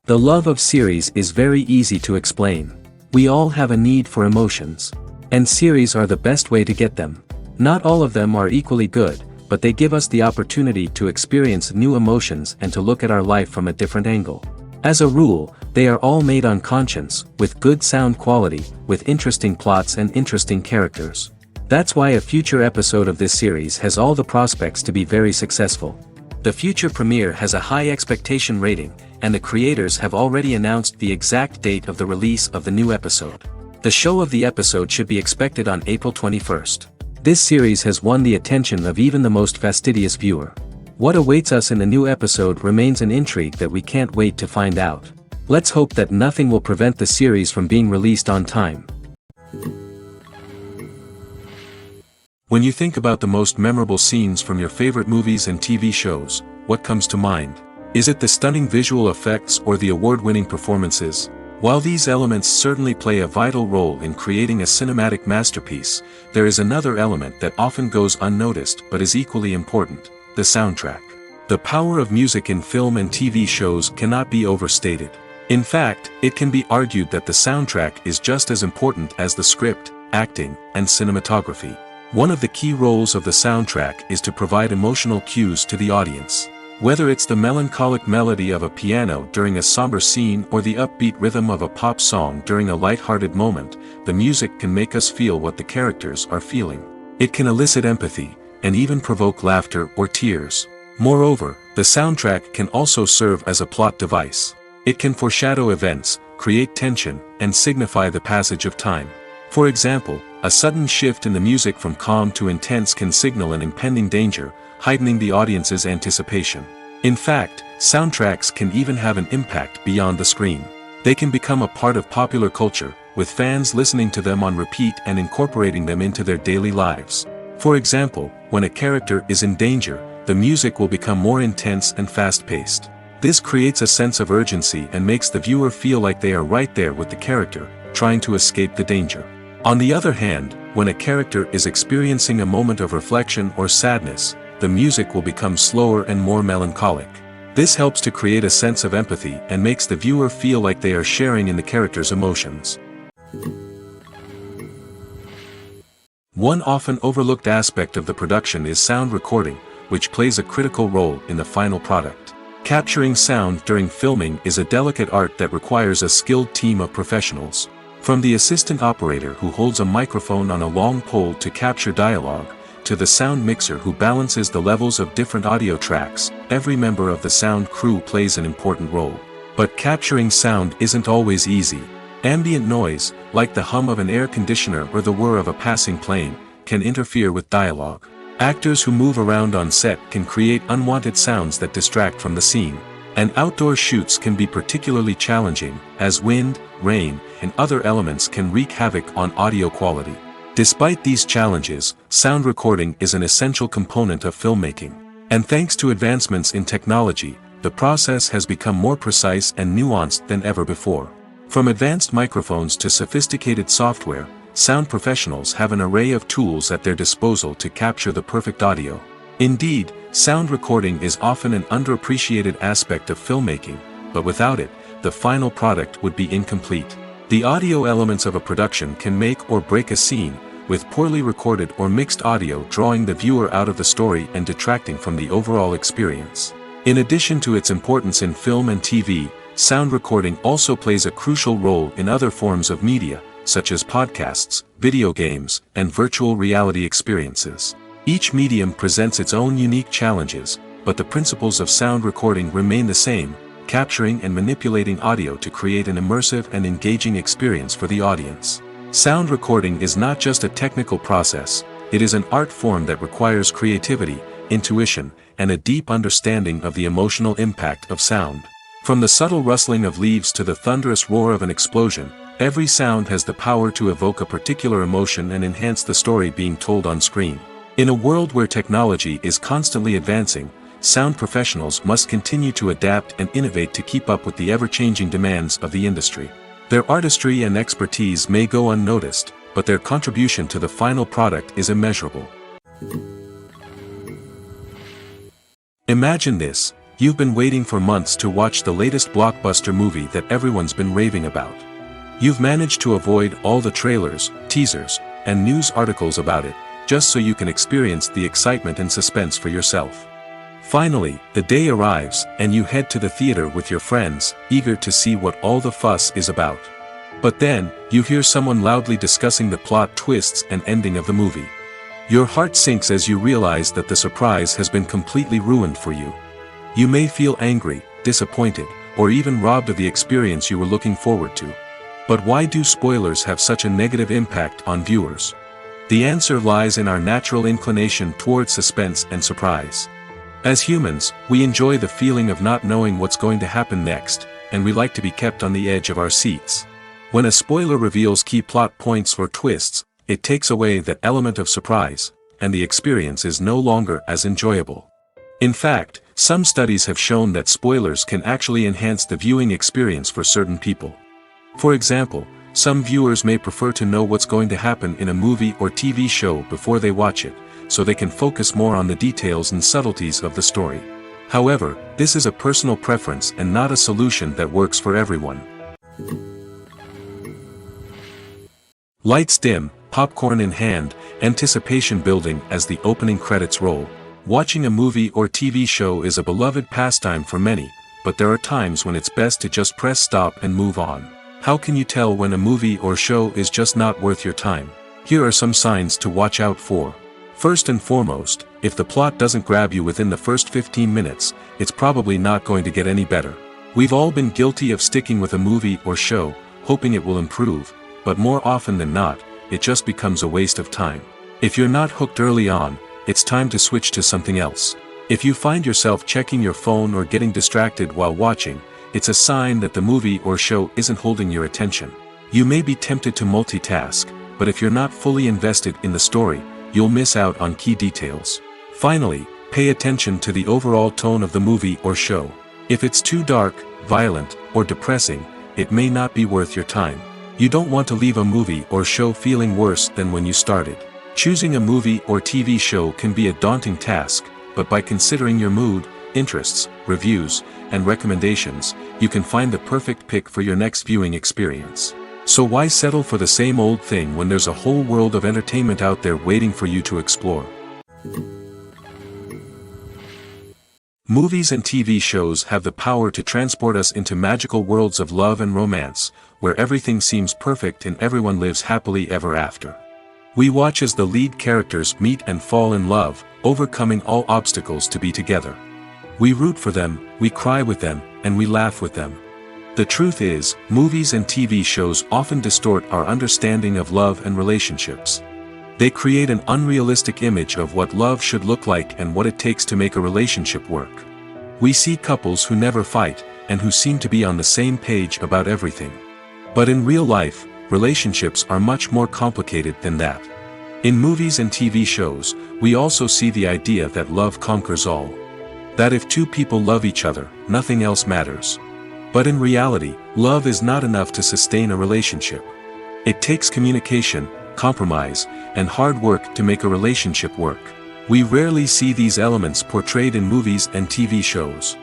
The love of series is very easy to explain. We all have a need for emotions. And series are the best way to get them. Not all of them are equally good, but they give us the opportunity to experience new emotions and to look at our life from a different angle. As a rule, they are all made on conscience, with good sound quality, with interesting plots and interesting characters. That's why a future episode of this series has all the prospects to be very successful. The future premiere has a high expectation rating, and the creators have already announced the exact date of the release of the new episode. The show of the episode should be expected on April 21st. This series has won the attention of even the most fastidious viewer. What awaits us in the new episode remains an intrigue that we can't wait to find out. Let's hope that nothing will prevent the series from being released on time. When you think about the most memorable scenes from your favorite movies and TV shows, what comes to mind? Is it the stunning visual effects or the award-winning performances? While these elements certainly play a vital role in creating a cinematic masterpiece, there is another element that often goes unnoticed but is equally important: the soundtrack. The power of music in film and TV shows cannot be overstated. In fact, it can be argued that the soundtrack is just as important as the script, acting, and cinematography. One of the key roles of the soundtrack is to provide emotional cues to the audience. Whether it's the melancholic melody of a piano during a somber scene or the upbeat rhythm of a pop song during a light-hearted moment, the music can make us feel what the characters are feeling. It can elicit empathy, and even provoke laughter or tears. Moreover, the soundtrack can also serve as a plot device. It can foreshadow events, create tension, and signify the passage of time. For example, a sudden shift in the music from calm to intense can signal an impending danger, heightening the audience's anticipation. In fact, soundtracks can even have an impact beyond the screen. They can become a part of popular culture, with fans listening to them on repeat and incorporating them into their daily lives. For example, when a character is in danger, the music will become more intense and fast-paced. This creates a sense of urgency and makes the viewer feel like they are right there with the character, trying to escape the danger. On the other hand, when a character is experiencing a moment of reflection or sadness, the music will become slower and more melancholic. This helps to create a sense of empathy and makes the viewer feel like they are sharing in the character's emotions. One often overlooked aspect of the production is sound recording, which plays a critical role in the final product. Capturing sound during filming is a delicate art that requires a skilled team of professionals. From the assistant operator who holds a microphone on a long pole to capture dialogue, to the sound mixer who balances the levels of different audio tracks, every member of the sound crew plays an important role. But capturing sound isn't always easy. Ambient noise, like the hum of an air conditioner or the whir of a passing plane, can interfere with dialogue. Actors who move around on set can create unwanted sounds that distract from the scene. And outdoor shoots can be particularly challenging, as wind, rain, and other elements can wreak havoc on audio quality. Despite these challenges, sound recording is an essential component of filmmaking. And thanks to advancements in technology, the process has become more precise and nuanced than ever before. From advanced microphones to sophisticated software, sound professionals have an array of tools at their disposal to capture the perfect audio. Indeed, sound recording is often an underappreciated aspect of filmmaking, but without it, the final product would be incomplete. The audio elements of a production can make or break a scene, with poorly recorded or mixed audio drawing the viewer out of the story and detracting from the overall experience. In addition to its importance in film and TV, sound recording also plays a crucial role in other forms of media, such as podcasts, video games, and virtual reality experiences. Each medium presents its own unique challenges, but the principles of sound recording remain the same: capturing and manipulating audio to create an immersive and engaging experience for the audience. Sound recording is not just a technical process, it is an art form that requires creativity, intuition, and a deep understanding of the emotional impact of sound. From the subtle rustling of leaves to the thunderous roar of an explosion, every sound has the power to evoke a particular emotion and enhance the story being told on screen. In a world where technology is constantly advancing, sound professionals must continue to adapt and innovate to keep up with the ever-changing demands of the industry. Their artistry and expertise may go unnoticed, but their contribution to the final product is immeasurable. Imagine this: You've been waiting for months to watch the latest blockbuster movie that everyone's been raving about. You've managed to avoid all the trailers, teasers, and news articles about it, just so you can experience the excitement and suspense for yourself. Finally, the day arrives, and you head to the theater with your friends, eager to see what all the fuss is about. But then, you hear someone loudly discussing the plot twists and ending of the movie. Your heart sinks as you realize that the surprise has been completely ruined for you. You may feel angry, disappointed, or even robbed of the experience you were looking forward to. But why do spoilers have such a negative impact on viewers? The answer lies in our natural inclination toward suspense and surprise. As humans, we enjoy the feeling of not knowing what's going to happen next, and we like to be kept on the edge of our seats. When a spoiler reveals key plot points or twists, it takes away that element of surprise, and the experience is no longer as enjoyable. In fact, some studies have shown that spoilers can actually enhance the viewing experience for certain people. For example, some viewers may prefer to know what's going to happen in a movie or TV show before they watch it, so they can focus more on the details and subtleties of the story. However, this is a personal preference and not a solution that works for everyone. Lights dim, popcorn in hand, anticipation building as the opening credits roll. Watching a movie or TV show is a beloved pastime for many, but there are times when it's best to just press stop and move on. How can you tell when a movie or show is just not worth your time? Here are some signs to watch out for. First and foremost, if the plot doesn't grab you within the first 15 minutes, it's probably not going to get any better. We've all been guilty of sticking with a movie or show, hoping it will improve, but more often than not, it just becomes a waste of time. If you're not hooked early on, it's time to switch to something else. If you find yourself checking your phone or getting distracted while watching, it's a sign that the movie or show isn't holding your attention. You may be tempted to multitask, but if you're not fully invested in the story, you'll miss out on key details. Finally, pay attention to the overall tone of the movie or show. If it's too dark, violent, or depressing, it may not be worth your time. You don't want to leave a movie or show feeling worse than when you started. Choosing a movie or TV show can be a daunting task, but by considering your mood, interests, reviews, and recommendations, you can find the perfect pick for your next viewing experience. So why settle for the same old thing when there's a whole world of entertainment out there waiting for you to explore? Movies and TV shows have the power to transport us into magical worlds of love and romance, where everything seems perfect and everyone lives happily ever after. We watch as the lead characters meet and fall in love, overcoming all obstacles to be together. We root for them, we cry with them, and we laugh with them. The truth is, movies and TV shows often distort our understanding of love and relationships. They create an unrealistic image of what love should look like and what it takes to make a relationship work. We see couples who never fight, and who seem to be on the same page about everything. But in real life, relationships are much more complicated than that. In movies and TV shows, we also see the idea that love conquers all. That if two people love each other, nothing else matters. But in reality, love is not enough to sustain a relationship. It takes communication, compromise, and hard work to make a relationship work. We rarely see these elements portrayed in movies and TV shows.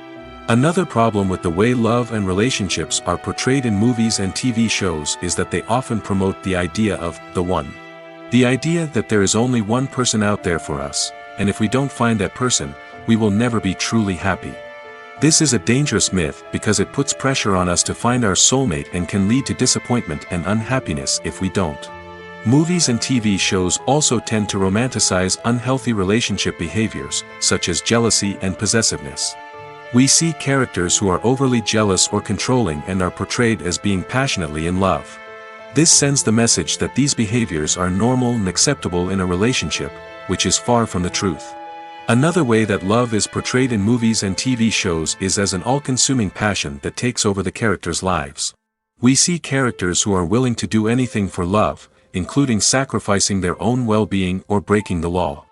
Another problem with the way love and relationships are portrayed in movies and TV shows is that they often promote the idea of the one. The idea that there is only one person out there for us, and if we don't find that person, we will never be truly happy. This is a dangerous myth because it puts pressure on us to find our soulmate and can lead to disappointment and unhappiness if we don't. Movies and TV shows also tend to romanticize unhealthy relationship behaviors, such as jealousy and possessiveness. We see characters who are overly jealous or controlling and are portrayed as being passionately in love. This sends the message that these behaviors are normal and acceptable in a relationship, which is far from the truth. Another way that love is portrayed in movies and TV shows is as an all-consuming passion that takes over the characters' lives. We see characters who are willing to do anything for love, including sacrificing their own well-being or breaking the law.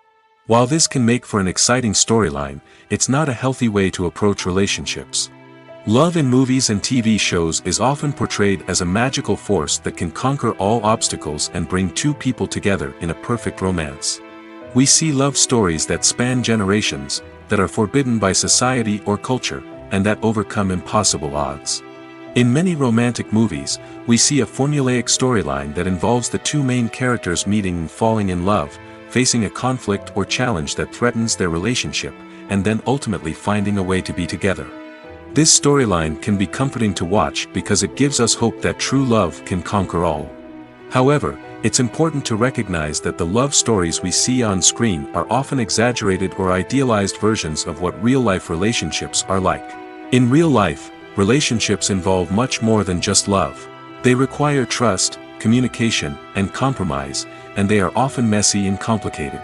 While this can make for an exciting storyline, it's not a healthy way to approach relationships. Love in movies and TV shows is often portrayed as a magical force that can conquer all obstacles and bring two people together in a perfect romance. We see love stories that span generations, that are forbidden by society or culture, and that overcome impossible odds. In many romantic movies, we see a formulaic storyline that involves the two main characters meeting and falling in love, facing a conflict or challenge that threatens their relationship, and then ultimately finding a way to be together. This storyline can be comforting to watch because it gives us hope that true love can conquer all. However, it's important to recognize that the love stories we see on screen are often exaggerated or idealized versions of what real-life relationships are like. In real life, relationships involve much more than just love. They require trust, communication, and compromise, and they are often messy and complicated.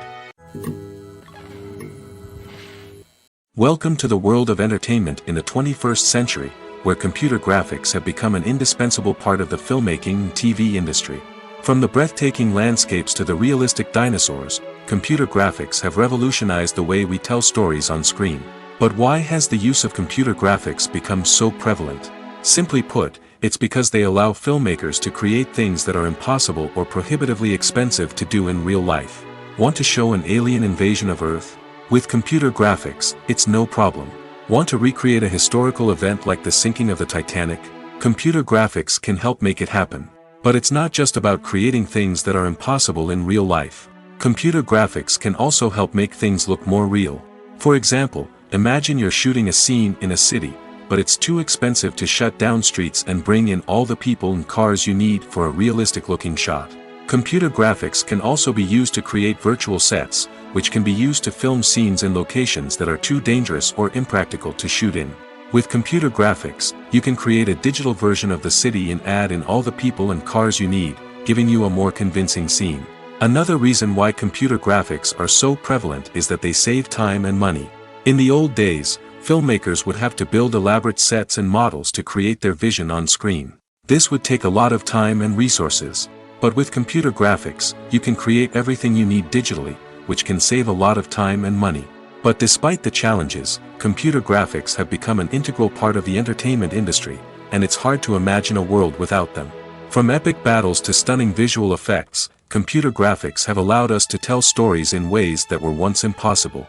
Welcome to the world of entertainment in the 21st century, where computer graphics have become an indispensable part of the filmmaking and TV industry. From the breathtaking landscapes to the realistic dinosaurs, computer graphics have revolutionized the way we tell stories on screen. But why has the use of computer graphics become so prevalent? Simply put, it's because they allow filmmakers to create things that are impossible or prohibitively expensive to do in real life. Want to show an alien invasion of Earth? With computer graphics, it's no problem. Want to recreate a historical event like the sinking of the Titanic? Computer graphics can help make it happen. But it's not just about creating things that are impossible in real life. Computer graphics can also help make things look more real. For example, imagine you're shooting a scene in a city, but it's too expensive to shut down streets and bring in all the people and cars you need for a realistic-looking shot. Computer graphics can also be used to create virtual sets, which can be used to film scenes in locations that are too dangerous or impractical to shoot in. With computer graphics, you can create a digital version of the city and add in all the people and cars you need, giving you a more convincing scene. Another reason why computer graphics are so prevalent is that they save time and money. In the old days, filmmakers would have to build elaborate sets and models to create their vision on screen. This would take a lot of time and resources. But with computer graphics, you can create everything you need digitally, which can save a lot of time and money. But despite the challenges, computer graphics have become an integral part of the entertainment industry, and it's hard to imagine a world without them. From epic battles to stunning visual effects, computer graphics have allowed us to tell stories in ways that were once impossible.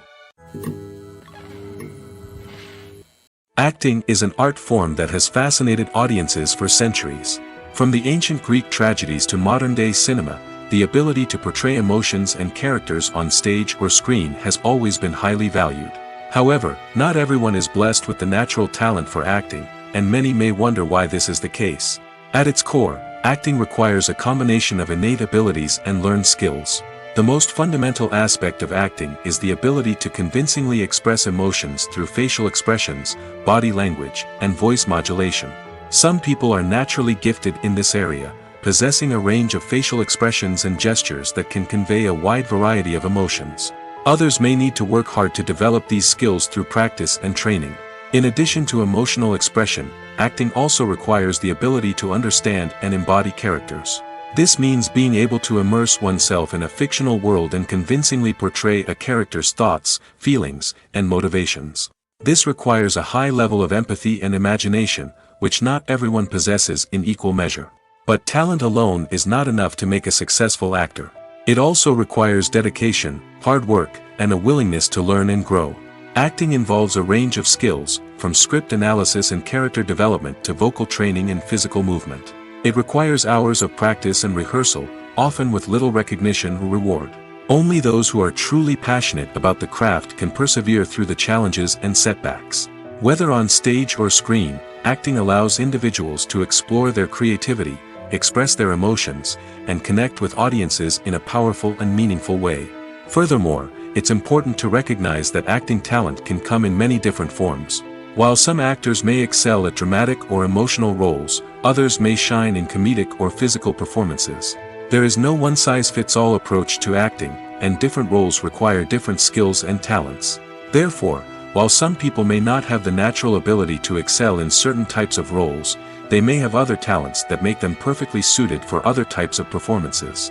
Acting is an art form that has fascinated audiences for centuries. From the ancient Greek tragedies to modern-day cinema, the ability to portray emotions and characters on stage or screen has always been highly valued. However, not everyone is blessed with the natural talent for acting, and many may wonder why this is the case. At its core, acting requires a combination of innate abilities and learned skills. The most fundamental aspect of acting is the ability to convincingly express emotions through facial expressions, body language, and voice modulation. Some people are naturally gifted in this area, possessing a range of facial expressions and gestures that can convey a wide variety of emotions. Others may need to work hard to develop these skills through practice and training. In addition to emotional expression, acting also requires the ability to understand and embody characters. This means being able to immerse oneself in a fictional world and convincingly portray a character's thoughts, feelings, and motivations. This requires a high level of empathy and imagination, which not everyone possesses in equal measure. But talent alone is not enough to make a successful actor. It also requires dedication, hard work, and a willingness to learn and grow. Acting involves a range of skills, from script analysis and character development to vocal training and physical movement. It requires hours of practice and rehearsal, often with little recognition or reward. Only those who are truly passionate about the craft can persevere through the challenges and setbacks. Whether on stage or screen, acting allows individuals to explore their creativity, express their emotions, and connect with audiences in a powerful and meaningful way. Furthermore, it's important to recognize that acting talent can come in many different forms. While some actors may excel at dramatic or emotional roles, others may shine in comedic or physical performances. There is no one-size-fits-all approach to acting, and different roles require different skills and talents. Therefore, while some people may not have the natural ability to excel in certain types of roles, they may have other talents that make them perfectly suited for other types of performances.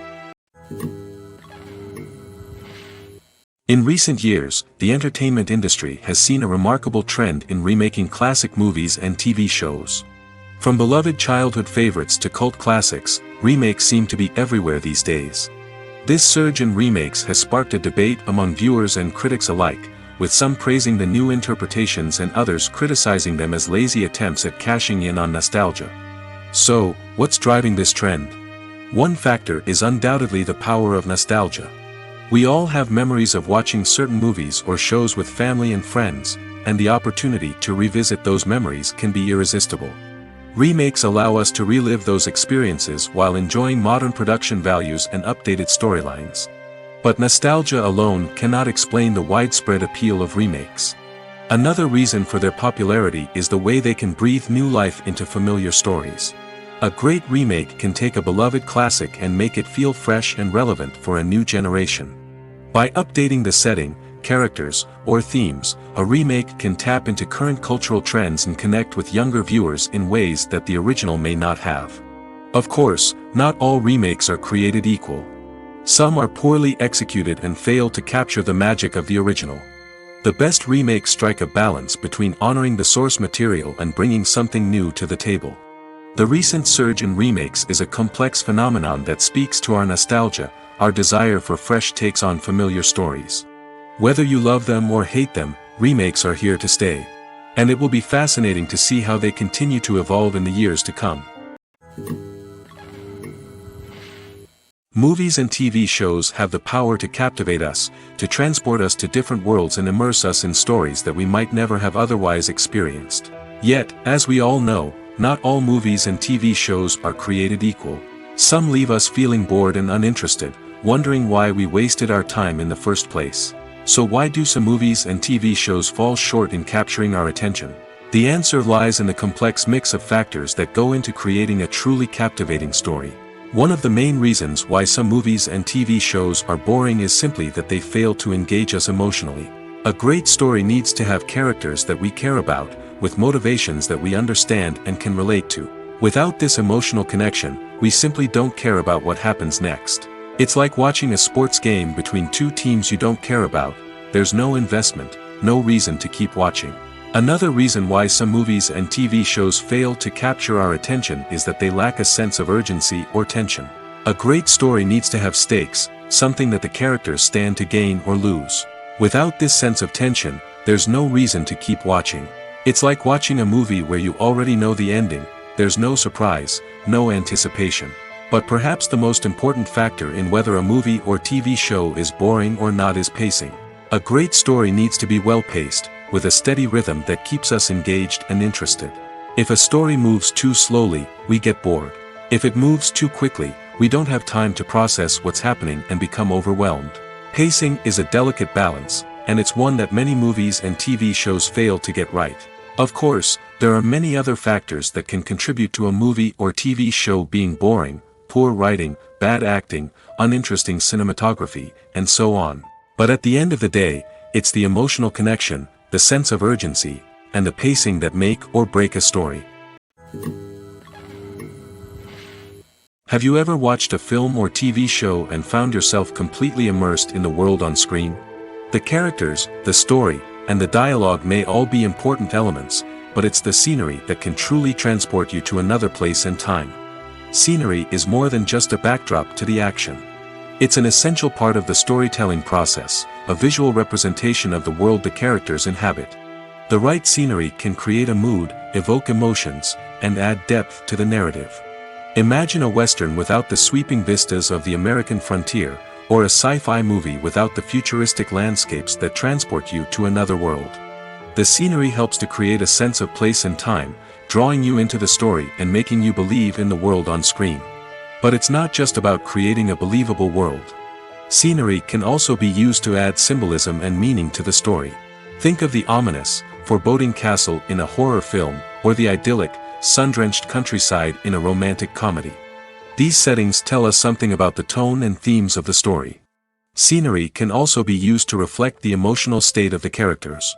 In recent years, the entertainment industry has seen a remarkable trend in remaking classic movies and TV shows. From beloved childhood favorites to cult classics, remakes seem to be everywhere these days. This surge in remakes has sparked a debate among viewers and critics alike, with some praising the new interpretations and others criticizing them as lazy attempts at cashing in on nostalgia. So, what's driving this trend? One factor is undoubtedly the power of nostalgia. We all have memories of watching certain movies or shows with family and friends, and the opportunity to revisit those memories can be irresistible. Remakes allow us to relive those experiences while enjoying modern production values and updated storylines. But nostalgia alone cannot explain the widespread appeal of remakes. Another reason for their popularity is the way they can breathe new life into familiar stories. A great remake can take a beloved classic and make it feel fresh and relevant for a new generation. By updating the setting, characters, or themes, a remake can tap into current cultural trends and connect with younger viewers in ways that the original may not have. Of course, not all remakes are created equal. Some are poorly executed and fail to capture the magic of the original. The best remakes strike a balance between honoring the source material and bringing something new to the table. The recent surge in remakes is a complex phenomenon that speaks to our nostalgia, our desire for fresh takes on familiar stories. Whether you love them or hate them, remakes are here to stay. And it will be fascinating to see how they continue to evolve in the years to come. Movies and TV shows have the power to captivate us, to transport us to different worlds and immerse us in stories that we might never have otherwise experienced. Yet, as we all know, not all movies and TV shows are created equal. Some leave us feeling bored and uninterested, wondering why we wasted our time in the first place. So why do some movies and TV shows fall short in capturing our attention? The answer lies in the complex mix of factors that go into creating a truly captivating story. One of the main reasons why some movies and TV shows are boring is simply that they fail to engage us emotionally. A great story needs to have characters that we care about, with motivations that we understand and can relate to. Without this emotional connection, we simply don't care about what happens next. It's like watching a sports game between two teams you don't care about. There's no investment, no reason to keep watching. Another reason why some movies and TV shows fail to capture our attention is that they lack a sense of urgency or tension. A great story needs to have stakes, something that the characters stand to gain or lose. Without this sense of tension, there's no reason to keep watching. It's like watching a movie where you already know the ending. There's no surprise, no anticipation. But perhaps the most important factor in whether a movie or TV show is boring or not is pacing. A great story needs to be well-paced, with a steady rhythm that keeps us engaged and interested. If a story moves too slowly, we get bored. If it moves too quickly, we don't have time to process what's happening and become overwhelmed. Pacing is a delicate balance, and it's one that many movies and TV shows fail to get right. Of course, there are many other factors that can contribute to a movie or TV show being boring: poor writing, bad acting, uninteresting cinematography, and so on. But at the end of the day, it's the emotional connection, the sense of urgency, and the pacing that make or break a story. Have you ever watched a film or TV show and found yourself completely immersed in the world on screen? The characters, the story, and the dialogue may all be important elements, but it's the scenery that can truly transport you to another place and time. Scenery is more than just a backdrop to the action. It's an essential part of the storytelling process, a visual representation of the world the characters inhabit. The right scenery can create a mood, evoke emotions, and add depth to the narrative. Imagine a Western without the sweeping vistas of the American frontier, or a sci-fi movie without the futuristic landscapes that transport you to another world. The scenery helps to create a sense of place and time, drawing you into the story and making you believe in the world on screen. But it's not just about creating a believable world. Scenery can also be used to add symbolism and meaning to the story. Think of the ominous, foreboding castle in a horror film, or the idyllic, sun-drenched countryside in a romantic comedy. These settings tell us something about the tone and themes of the story. Scenery can also be used to reflect the emotional state of the characters.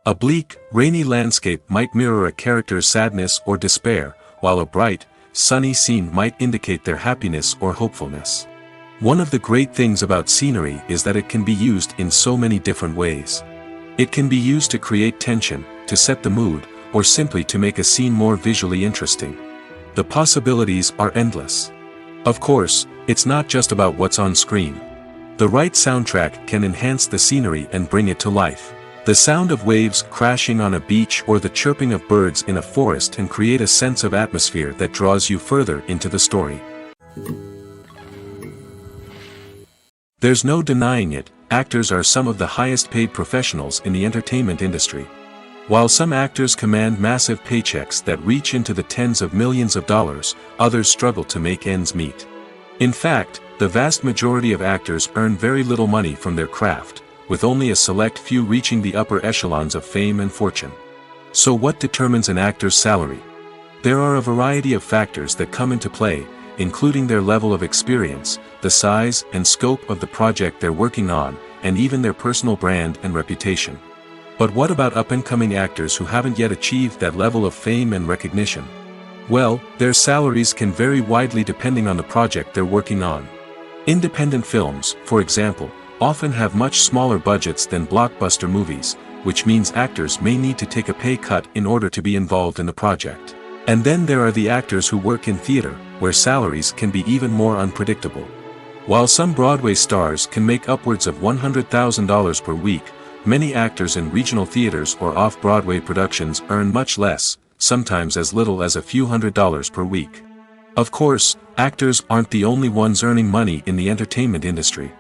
A bleak, rainy landscape might mirror a character's sadness or despair, while a bright, sunny scene might indicate their happiness or hopefulness. One of the great things about scenery is that it can be used in so many different ways. It can be used to create tension, to set the mood, or simply to make a scene more visually interesting. The possibilities are endless. Of course, it's not just about what's on screen. The right soundtrack can enhance the scenery and bring it to life. The sound of waves crashing on a beach or the chirping of birds in a forest can create a sense of atmosphere that draws you further into the story. There's no denying it, actors are some of the highest paid professionals in the entertainment industry. While some actors command massive paychecks that reach into the tens of millions of dollars, others struggle to make ends meet. In fact, the vast majority of actors earn very little money from their craft, with only a select few reaching the upper echelons of fame and fortune. So what determines an actor's salary? There are a variety of factors that come into play, including their level of experience, the size and scope of the project they're working on, and even their personal brand and reputation. But what about up-and-coming actors who haven't yet achieved that level of fame and recognition? Well, their salaries can vary widely depending on the project they're working on. Independent films, for example, often have much smaller budgets than blockbuster movies, which means actors may need to take a pay cut in order to be involved in the project. And then there are the actors who work in theater, where salaries can be even more unpredictable. While some Broadway stars can make upwards of $100,000 per week, many actors in regional theaters or off-Broadway productions earn much less, sometimes as little as a few $100s per week. Of course, actors aren't the only ones earning money in the entertainment industry.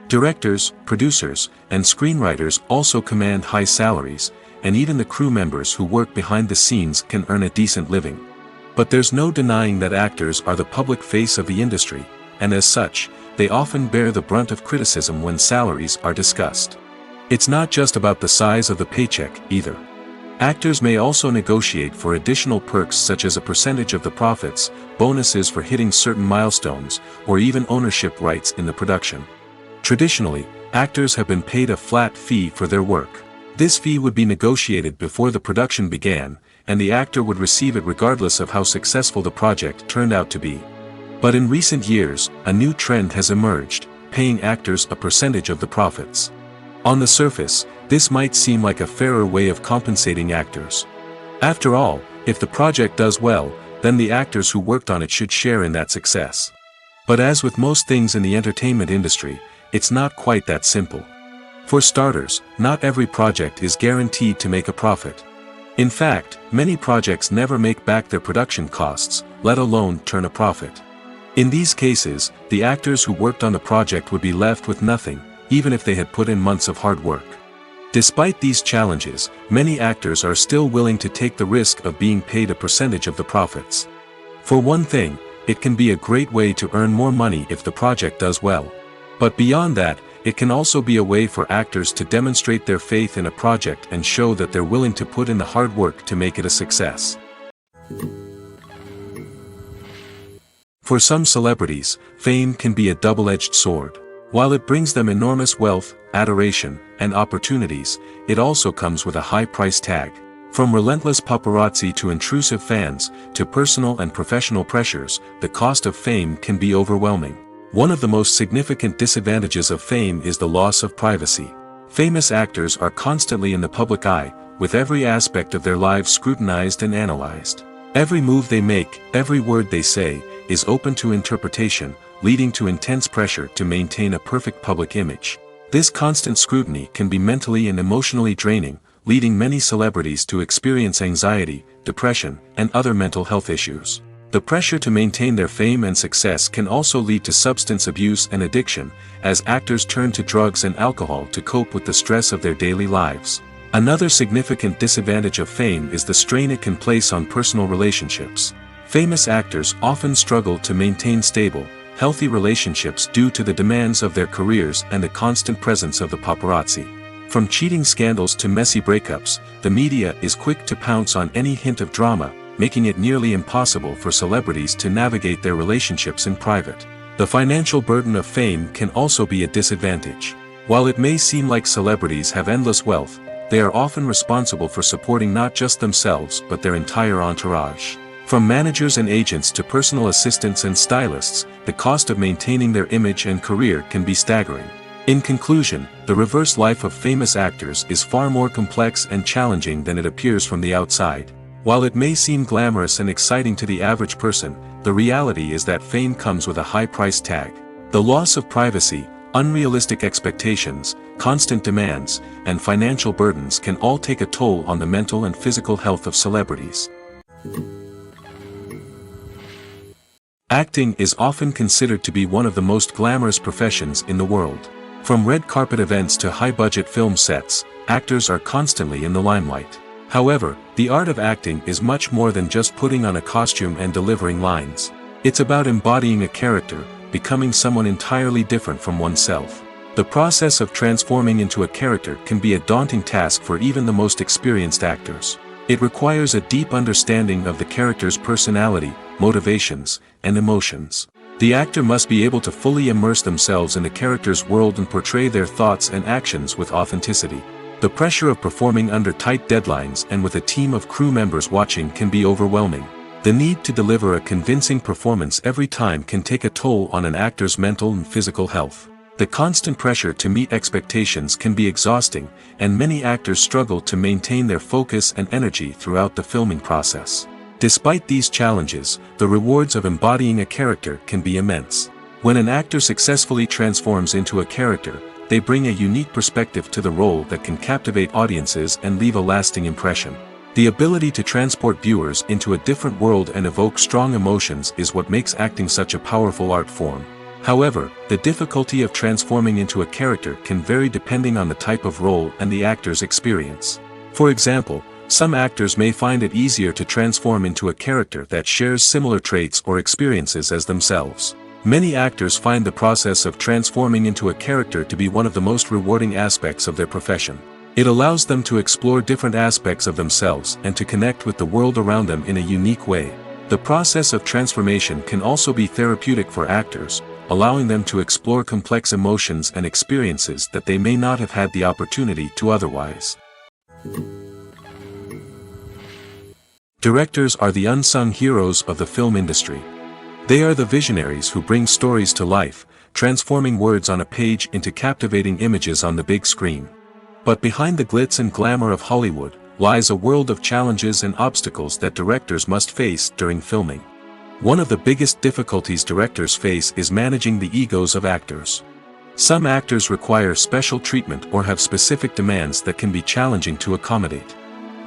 Directors, producers, and screenwriters also command high salaries, and even the crew members who work behind the scenes can earn a decent living. But there's no denying that actors are the public face of the industry, and as such, they often bear the brunt of criticism when salaries are discussed. It's not just about the size of the paycheck, either. Actors may also negotiate for additional perks such as a percentage of the profits, bonuses for hitting certain milestones, or even ownership rights in the production. Traditionally, actors have been paid a flat fee for their work. This fee would be negotiated before the production began, and the actor would receive it regardless of how successful the project turned out to be. But in recent years, a new trend has emerged, paying actors a percentage of the profits. On the surface, this might seem like a fairer way of compensating actors. After all, if the project does well, then the actors who worked on it should share in that success. But as with most things in the entertainment industry, it's not quite that simple. For starters, not every project is guaranteed to make a profit. In fact, many projects never make back their production costs, let alone turn a profit. In these cases, the actors who worked on the project would be left with nothing, even if they had put in months of hard work. Despite these challenges, many actors are still willing to take the risk of being paid a percentage of the profits. For one thing, it can be a great way to earn more money if the project does well. But beyond that, it can also be a way for actors to demonstrate their faith in a project and show that they're willing to put in the hard work to make it a success. For some celebrities, fame can be a double-edged sword. While it brings them enormous wealth, adoration, and opportunities, it also comes with a high price tag. From relentless paparazzi to intrusive fans, to personal and professional pressures, the cost of fame can be overwhelming. One of the most significant disadvantages of fame is the loss of privacy. Famous actors are constantly in the public eye, with every aspect of their lives scrutinized and analyzed. Every move they make, every word they say, is open to interpretation, leading to intense pressure to maintain a perfect public image. This constant scrutiny can be mentally and emotionally draining, leading many celebrities to experience anxiety, depression, and other mental health issues. The pressure to maintain their fame and success can also lead to substance abuse and addiction, as actors turn to drugs and alcohol to cope with the stress of their daily lives. Another significant disadvantage of fame is the strain it can place on personal relationships. Famous actors often struggle to maintain stable, healthy relationships due to the demands of their careers and the constant presence of the paparazzi. From cheating scandals to messy breakups, the media is quick to pounce on any hint of drama, making it nearly impossible for celebrities to navigate their relationships in private. The financial burden of fame can also be a disadvantage. While it may seem like celebrities have endless wealth, they are often responsible for supporting not just themselves but their entire entourage. From managers and agents to personal assistants and stylists, the cost of maintaining their image and career can be staggering. In conclusion, the reverse life of famous actors is far more complex and challenging than it appears from the outside. While it may seem glamorous and exciting to the average person, the reality is that fame comes with a high price tag. The loss of privacy, Unrealistic expectations, constant demands, and financial burdens can all take a toll on the mental and physical health of celebrities. Acting is often considered to be one of the most glamorous professions in the world. From red carpet events to high-budget film sets, actors are constantly in the limelight. However, the art of acting is much more than just putting on a costume and delivering lines. It's about embodying a character, becoming someone entirely different from oneself. The process of transforming into a character can be a daunting task for even the most experienced actors. It requires a deep understanding of the character's personality, motivations, and emotions. The actor must be able to fully immerse themselves in the character's world and portray their thoughts and actions with authenticity. The pressure of performing under tight deadlines and with a team of crew members watching can be overwhelming. The need to deliver a convincing performance every time can take a toll on an actor's mental and physical health. The constant pressure to meet expectations can be exhausting, and many actors struggle to maintain their focus and energy throughout the filming process. Despite these challenges, the rewards of embodying a character can be immense. When an actor successfully transforms into a character, they bring a unique perspective to the role that can captivate audiences and leave a lasting impression. The ability to transport viewers into a different world and evoke strong emotions is what makes acting such a powerful art form. However, the difficulty of transforming into a character can vary depending on the type of role and the actor's experience. For example, some actors may find it easier to transform into a character that shares similar traits or experiences as themselves. Many actors find the process of transforming into a character to be one of the most rewarding aspects of their profession. It allows them to explore different aspects of themselves and to connect with the world around them in a unique way. The process of transformation can also be therapeutic for actors, allowing them to explore complex emotions and experiences that they may not have had the opportunity to otherwise. Directors are the unsung heroes of the film industry. They are the visionaries who bring stories to life, transforming words on a page into captivating images on the big screen. But behind the glitz and glamour of Hollywood lies a world of challenges and obstacles that directors must face during filming. One of the biggest difficulties directors face is managing the egos of actors. Some actors require special treatment or have specific demands that can be challenging to accommodate.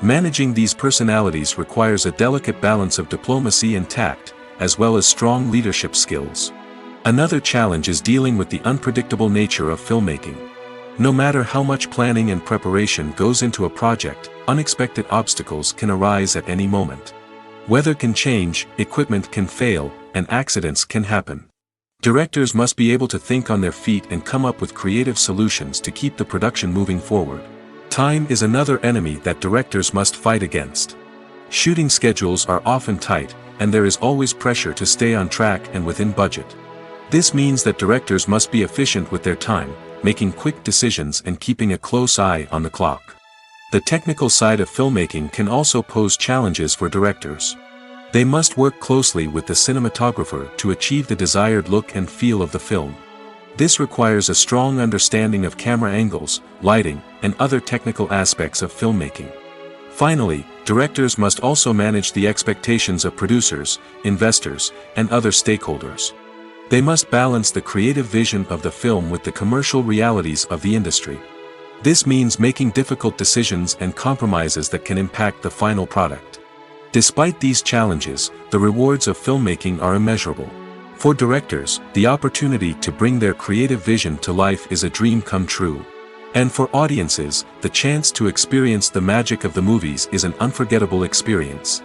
Managing these personalities requires a delicate balance of diplomacy and tact, as well as strong leadership skills. Another challenge is dealing with the unpredictable nature of filmmaking. No matter how much planning and preparation goes into a project, unexpected obstacles can arise at any moment. Weather can change, equipment can fail, and accidents can happen. Directors must be able to think on their feet and come up with creative solutions to keep the production moving forward. Time is another enemy that directors must fight against. Shooting schedules are often tight, and there is always pressure to stay on track and within budget. This means that directors must be efficient with their time, making quick decisions and keeping a close eye on the clock. The technical side of filmmaking can also pose challenges for directors. They must work closely with the cinematographer to achieve the desired look and feel of the film. This requires a strong understanding of camera angles, lighting, and other technical aspects of filmmaking. Finally, directors must also manage the expectations of producers, investors, and other stakeholders. They must balance the creative vision of the film with the commercial realities of the industry. This means making difficult decisions and compromises that can impact the final product. Despite these challenges, the rewards of filmmaking are immeasurable. For directors, the opportunity to bring their creative vision to life is a dream come true. And for audiences, the chance to experience the magic of the movies is an unforgettable experience.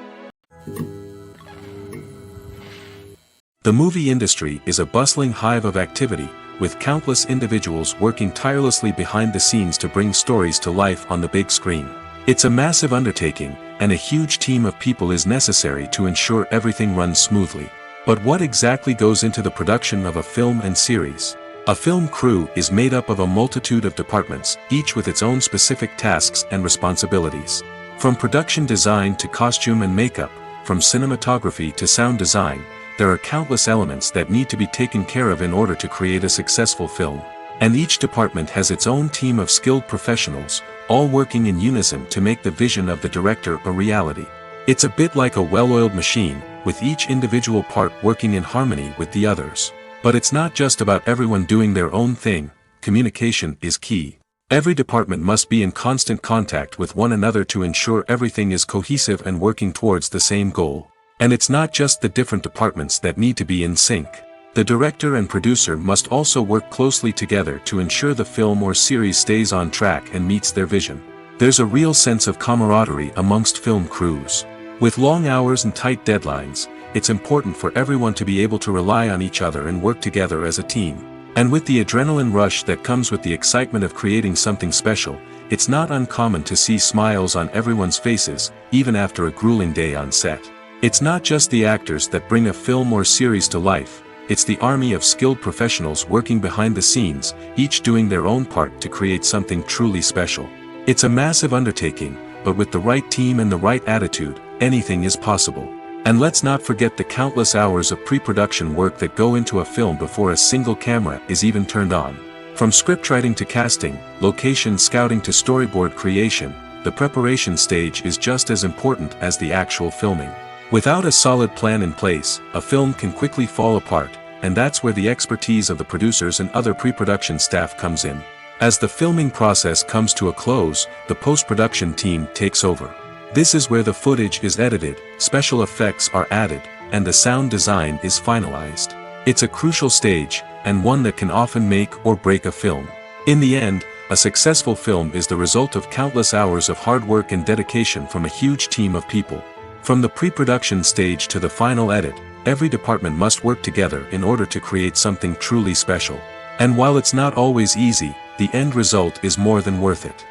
The movie industry is a bustling hive of activity, with countless individuals working tirelessly behind the scenes to bring stories to life on the big screen. It's a massive undertaking, and a huge team of people is necessary to ensure everything runs smoothly. But what exactly goes into the production of a film and series? A film crew is made up of a multitude of departments, each with its own specific tasks and responsibilities. From production design to costume and makeup, from cinematography to sound design, there are countless elements that need to be taken care of in order to create a successful film. And each department has its own team of skilled professionals, all working in unison to make the vision of the director a reality. It's a bit like a well-oiled machine, with each individual part working in harmony with the others. But it's not just about everyone doing their own thing, communication is key. Every department must be in constant contact with one another to ensure everything is cohesive and working towards the same goal. And it's not just the different departments that need to be in sync. The director and producer must also work closely together to ensure the film or series stays on track and meets their vision. There's a real sense of camaraderie amongst film crews. With long hours and tight deadlines, it's important for everyone to be able to rely on each other and work together as a team. And with the adrenaline rush that comes with the excitement of creating something special, it's not uncommon to see smiles on everyone's faces, even after a grueling day on set. It's not just the actors that bring a film or series to life, it's the army of skilled professionals working behind the scenes, each doing their own part to create something truly special. It's a massive undertaking, but with the right team and the right attitude, anything is possible. And let's not forget the countless hours of pre-production work that go into a film before a single camera is even turned on. From scriptwriting to casting, location scouting to storyboard creation, the preparation stage is just as important as the actual filming. Without a solid plan in place, a film can quickly fall apart, and that's where the expertise of the producers and other pre-production staff comes in. As the filming process comes to a close, the post-production team takes over. This is where the footage is edited, special effects are added, and the sound design is finalized. It's a crucial stage, and one that can often make or break a film. In the end, a successful film is the result of countless hours of hard work and dedication from a huge team of people. From the pre-production stage to the final edit, every department must work together in order to create something truly special. And while it's not always easy, the end result is more than worth it.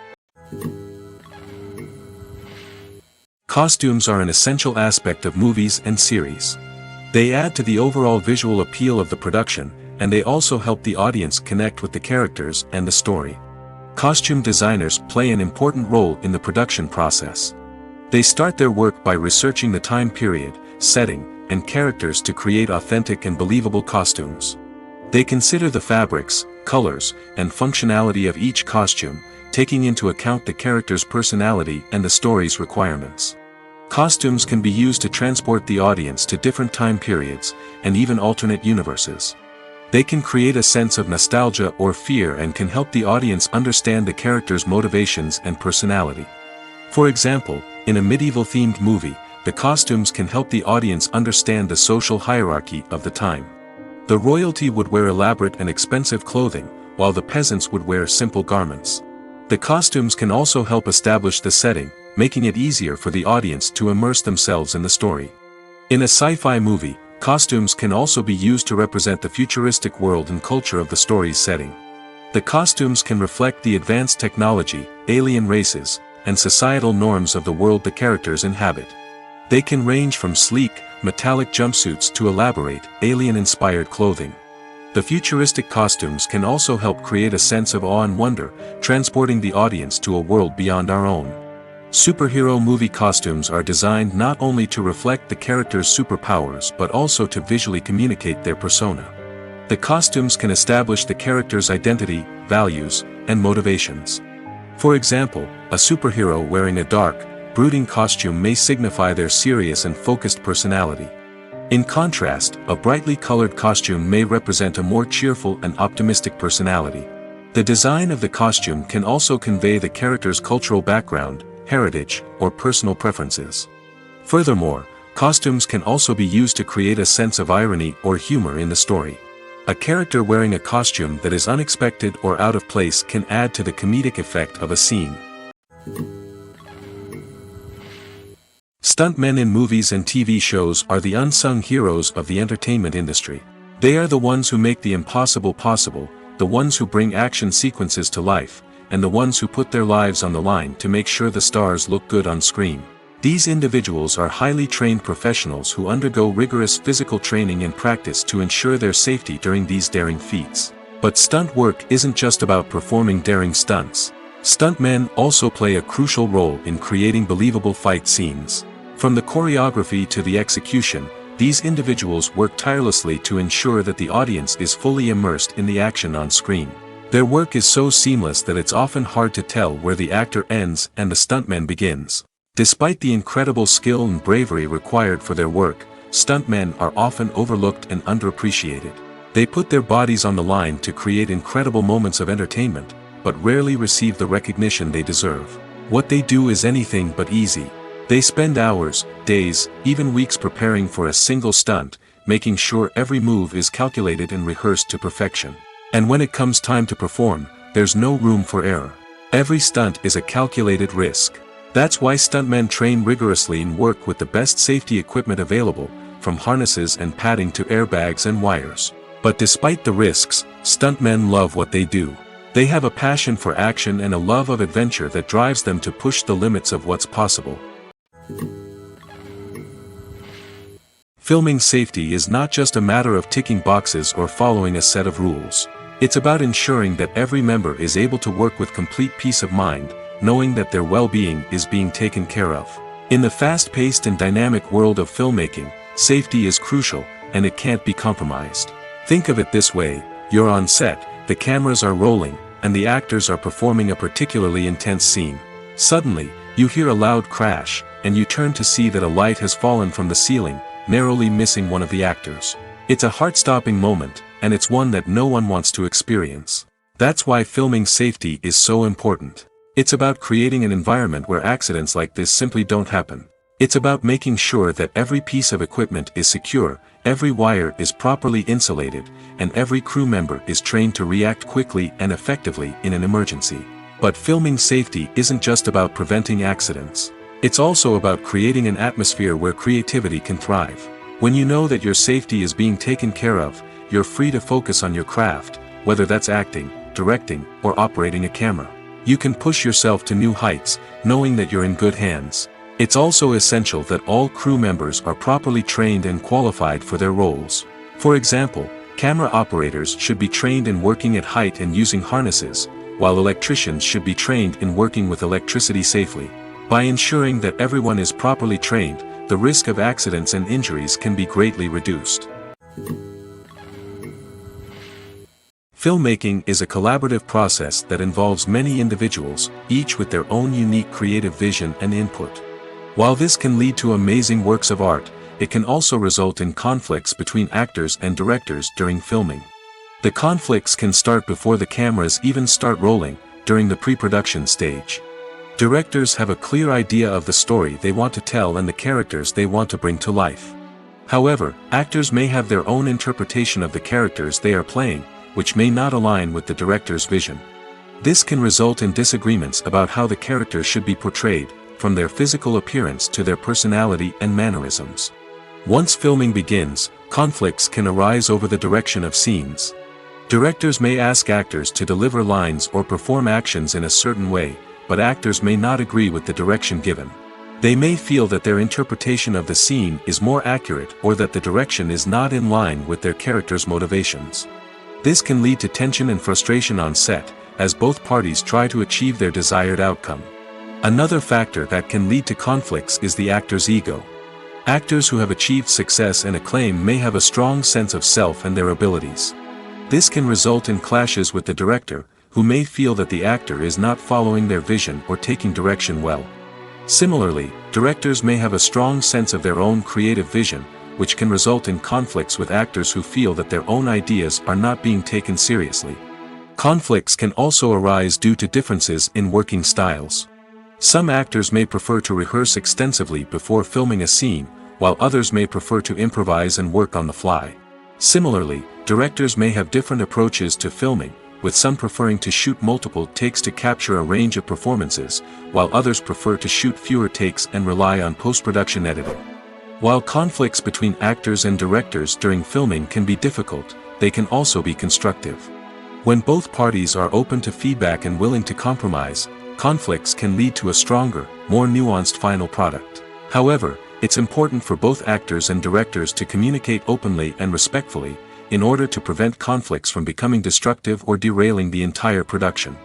Costumes are an essential aspect of movies and series. They add to the overall visual appeal of the production, and they also help the audience connect with the characters and the story. Costume designers play an important role in the production process. They start their work by researching the time period, setting, and characters to create authentic and believable costumes. They consider the fabrics, colors, and functionality of each costume, taking into account the character's personality and the story's requirements. Costumes can be used to transport the audience to different time periods, and even alternate universes. They can create a sense of nostalgia or fear and can help the audience understand the character's motivations and personality. For example, in a medieval-themed movie, the costumes can help the audience understand the social hierarchy of the time. The royalty would wear elaborate and expensive clothing, while the peasants would wear simple garments. The costumes can also help establish the setting, making it easier for the audience to immerse themselves in the story. In a sci-fi movie, costumes can also be used to represent the futuristic world and culture of the story's setting. The costumes can reflect the advanced technology, alien races, and societal norms of the world the characters inhabit. They can range from sleek, metallic jumpsuits to elaborate, alien-inspired clothing. The futuristic costumes can also help create a sense of awe and wonder, transporting the audience to a world beyond our own. Superhero movie costumes are designed not only to reflect the character's superpowers but also to visually communicate their persona. The costumes can establish the character's identity, values, and motivations. For example, a superhero wearing a dark, brooding costume may signify their serious and focused personality. In contrast, a brightly colored costume may represent a more cheerful and optimistic personality. The design of the costume can also convey the character's cultural background, heritage, or personal preferences. Furthermore, costumes can also be used to create a sense of irony or humor in the story. A character wearing a costume that is unexpected or out of place can add to the comedic effect of a scene. Stuntmen in movies and TV shows are the unsung heroes of the entertainment industry. They are the ones who make the impossible possible, the ones who bring action sequences to life, and the ones who put their lives on the line to make sure the stars look good on screen. These individuals are highly trained professionals who undergo rigorous physical training and practice to ensure their safety during these daring feats. But stunt work isn't just about performing daring stunts. Stuntmen also play a crucial role in creating believable fight scenes. From the choreography to the execution, these individuals work tirelessly to ensure that the audience is fully immersed in the action on screen. Their work is so seamless that it's often hard to tell where the actor ends and the stuntman begins. Despite the incredible skill and bravery required for their work, stuntmen are often overlooked and underappreciated. They put their bodies on the line to create incredible moments of entertainment, but rarely receive the recognition they deserve. What they do is anything but easy. They spend hours, days, even weeks preparing for a single stunt, making sure every move is calculated and rehearsed to perfection. And when it comes time to perform, there's no room for error. Every stunt is a calculated risk. That's why stuntmen train rigorously and work with the best safety equipment available, from harnesses and padding to airbags and wires. But despite the risks, stuntmen love what they do. They have a passion for action and a love of adventure that drives them to push the limits of what's possible. Filming safety is not just a matter of ticking boxes or following a set of rules. It's about ensuring that every member is able to work with complete peace of mind, knowing that their well-being is being taken care of. In the fast-paced and dynamic world of filmmaking, safety is crucial, and it can't be compromised. Think of it this way: you're on set, the cameras are rolling, and the actors are performing a particularly intense scene. Suddenly, you hear a loud crash, and you turn to see that a light has fallen from the ceiling, narrowly missing one of the actors. It's a heart-stopping moment, and it's one that no one wants to experience. That's why filming safety is so important. It's about creating an environment where accidents like this simply don't happen. It's about making sure that every piece of equipment is secure, every wire is properly insulated, and every crew member is trained to react quickly and effectively in an emergency. But filming safety isn't just about preventing accidents. It's also about creating an atmosphere where creativity can thrive. When you know that your safety is being taken care of, you're free to focus on your craft, whether that's acting, directing, or operating a camera. You can push yourself to new heights, knowing that you're in good hands. It's also essential that all crew members are properly trained and qualified for their roles. For example, camera operators should be trained in working at height and using harnesses, while electricians should be trained in working with electricity safely. By ensuring that everyone is properly trained, the risk of accidents and injuries can be greatly reduced. Filmmaking is a collaborative process that involves many individuals, each with their own unique creative vision and input. While this can lead to amazing works of art, it can also result in conflicts between actors and directors during filming. The conflicts can start before the cameras even start rolling, during the pre-production stage. Directors have a clear idea of the story they want to tell and the characters they want to bring to life. However, actors may have their own interpretation of the characters they are playing, which may not align with the director's vision. This can result in disagreements about how the characters should be portrayed, from their physical appearance to their personality and mannerisms. Once filming begins, conflicts can arise over the direction of scenes. Directors may ask actors to deliver lines or perform actions in a certain way, but actors may not agree with the direction given. They may feel that their interpretation of the scene is more accurate or that the direction is not in line with their character's motivations. This can lead to tension and frustration on set, as both parties try to achieve their desired outcome. Another factor that can lead to conflicts is the actor's ego. Actors who have achieved success and acclaim may have a strong sense of self and their abilities. This can result in clashes with the director, who may feel that the actor is not following their vision or taking direction well. Similarly, directors may have a strong sense of their own creative vision, which can result in conflicts with actors who feel that their own ideas are not being taken seriously. Conflicts can also arise due to differences in working styles. Some actors may prefer to rehearse extensively before filming a scene, while others may prefer to improvise and work on the fly. Similarly, directors may have different approaches to filming, with some preferring to shoot multiple takes to capture a range of performances, while others prefer to shoot fewer takes and rely on post-production editing. While conflicts between actors and directors during filming can be difficult, they can also be constructive. When both parties are open to feedback and willing to compromise, conflicts can lead to a stronger, more nuanced final product. However, it's important for both actors and directors to communicate openly and respectfully, in order to prevent conflicts from becoming destructive or derailing the entire production.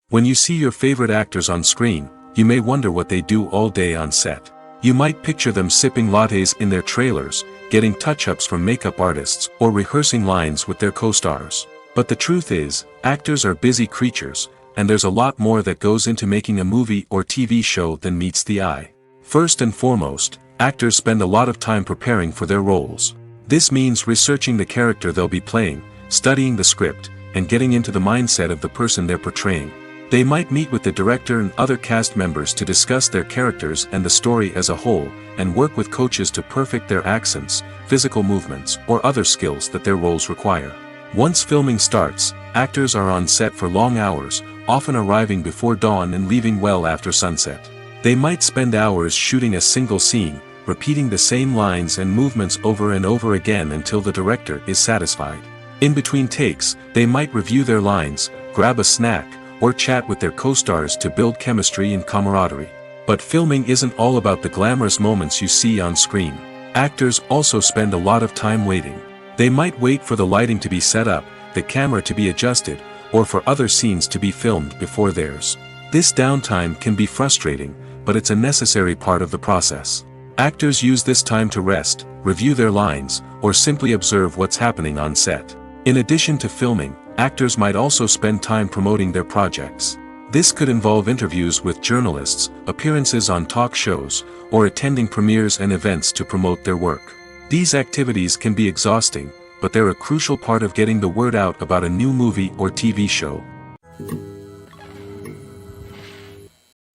When you see your favorite actors on screen, you may wonder what they do all day on set. You might picture them sipping lattes in their trailers, getting touch-ups from makeup artists, or rehearsing lines with their co-stars. But the truth is, actors are busy creatures, and there's a lot more that goes into making a movie or TV show than meets the eye. First and foremost, actors spend a lot of time preparing for their roles. This means researching the character they'll be playing, studying the script, and getting into the mindset of the person they're portraying. They might meet with the director and other cast members to discuss their characters and the story as a whole, and work with coaches to perfect their accents, physical movements, or other skills that their roles require. Once filming starts, actors are on set for long hours, often arriving before dawn and leaving well after sunset. They might spend hours shooting a single scene, repeating the same lines and movements over and over again until the director is satisfied. In between takes, they might review their lines, grab a snack, or chat with their co-stars to build chemistry and camaraderie. But filming isn't all about the glamorous moments you see on screen. Actors also spend a lot of time waiting. They might wait for the lighting to be set up, the camera to be adjusted, or for other scenes to be filmed before theirs. This downtime can be frustrating, but it's a necessary part of the process. Actors use this time to rest, review their lines, or simply observe what's happening on set. In addition to filming, actors might also spend time promoting their projects. This could involve interviews with journalists, appearances on talk shows, or attending premieres and events to promote their work. These activities can be exhausting, but they're a crucial part of getting the word out about a new movie or TV show.